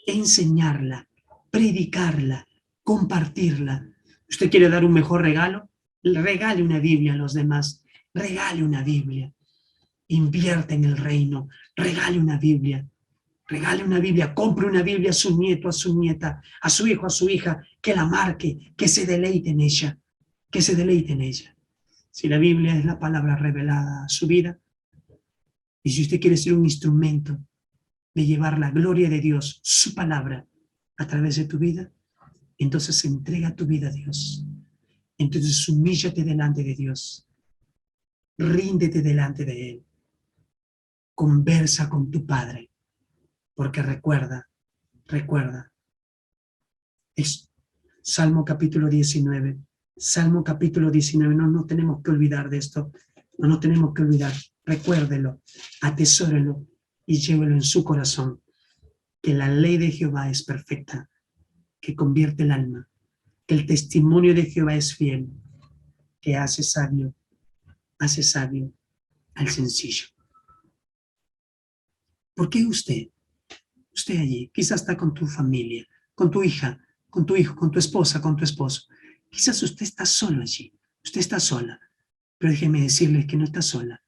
enseñarla, predicarla, compartirla. ¿Usted quiere dar un mejor regalo? Regale una Biblia a los demás. Regale una Biblia. Invierte en el reino. Regale una Biblia. Regale una Biblia. Compre una Biblia a su nieto, a su nieta, a su hijo, a su hija. Que la marque, que se deleite en ella. Que se deleite en ella. Si la Biblia es la palabra revelada a su vida, y si usted quiere ser un instrumento de llevar la gloria de Dios, su palabra, a través de tu vida, entonces entrega tu vida a Dios. Entonces humíllate delante de Dios. Ríndete delante de Él. Conversa con tu Padre. Porque recuerda, es Salmo capítulo 19. Salmo capítulo 19, no tenemos que olvidar de esto. No nos tenemos que olvidar. Recuérdelo, atesórelo y llévelo en su corazón, que la ley de Jehová es perfecta, que convierte el alma, que el testimonio de Jehová es fiel, que hace sabio al sencillo. ¿Por qué usted allí, quizás está con tu familia, con tu hija, con tu hijo, con tu esposa, con tu esposo? Quizás usted está solo allí, usted está sola, pero déjeme decirles que no está sola,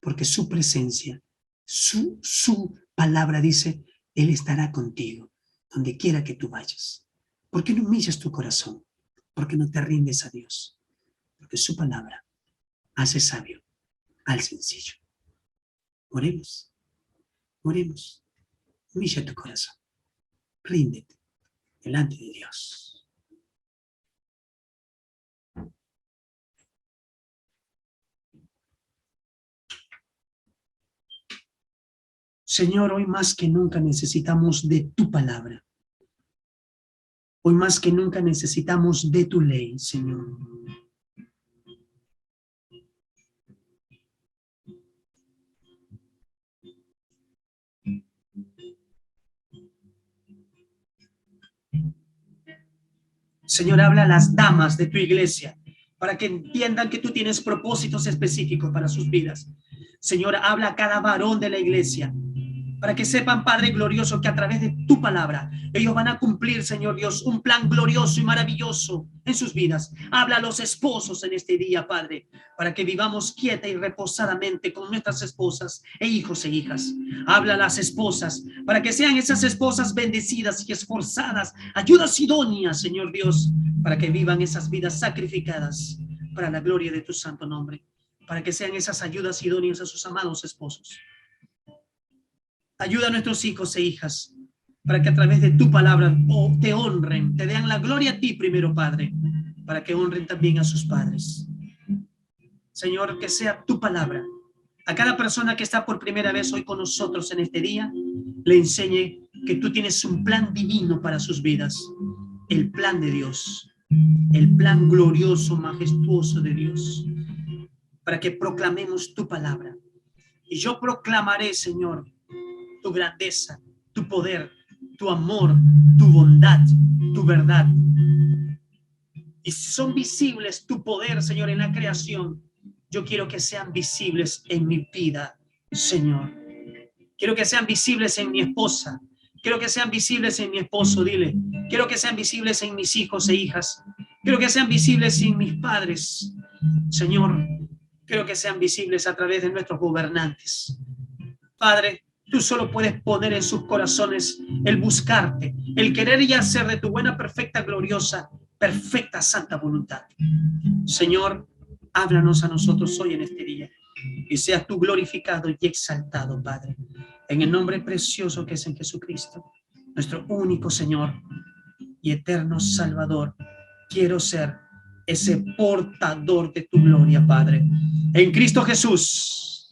porque su presencia, su palabra dice, Él estará contigo, donde quiera que tú vayas. ¿Por qué no humillas tu corazón? ¿Por qué no te rindes a Dios? Porque su palabra hace sabio al sencillo. Oremos, oremos. Humilla tu corazón. Ríndete delante de Dios. Señor, hoy más que nunca necesitamos de tu palabra. Hoy más que nunca necesitamos de tu ley, Señor. Señor, habla a las damas de tu iglesia para que entiendan que tú tienes propósitos específicos para sus vidas. Señor, habla a cada varón de la iglesia para que sepan, Padre glorioso, que a través de tu palabra ellos van a cumplir, Señor Dios, un plan glorioso y maravilloso en sus vidas. Habla a los esposos en este día, Padre, para que vivamos quieta y reposadamente con nuestras esposas e hijos e hijas. Habla a las esposas para que sean esas esposas bendecidas y esforzadas, ayudas idóneas, Señor Dios, para que vivan esas vidas sacrificadas para la gloria de tu santo nombre, para que sean esas ayudas idóneas a sus amados esposos. Ayuda a nuestros hijos e hijas para que a través de tu palabra te honren, te den la gloria a ti primero, Padre, para que honren también a sus padres. Señor, que sea tu palabra. A cada persona que está por primera vez hoy con nosotros en este día, le enseñe que tú tienes un plan divino para sus vidas. El plan de Dios, el plan glorioso, majestuoso de Dios, para que proclamemos tu palabra. Y yo proclamaré, Señor, tu grandeza, tu poder, tu amor, tu bondad, tu verdad. Y si son visibles tu poder, Señor, en la creación, yo quiero que sean visibles en mi vida, Señor. Quiero que sean visibles en mi esposa. Quiero que sean visibles en mi esposo, dile. Quiero que sean visibles en mis hijos e hijas. Quiero que sean visibles en mis padres, Señor. Quiero que sean visibles a través de nuestros gobernantes. Padre, tú solo puedes poner en sus corazones el buscarte, el querer y hacer de tu buena, perfecta, gloriosa, perfecta, santa voluntad. Señor, háblanos a nosotros hoy en este día y seas tú glorificado y exaltado, Padre, en el nombre precioso que es en Jesucristo, nuestro único Señor y eterno Salvador. Quiero ser ese portador de tu gloria, Padre, en Cristo Jesús,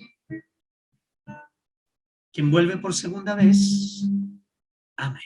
quien vuelve por segunda vez. Amén.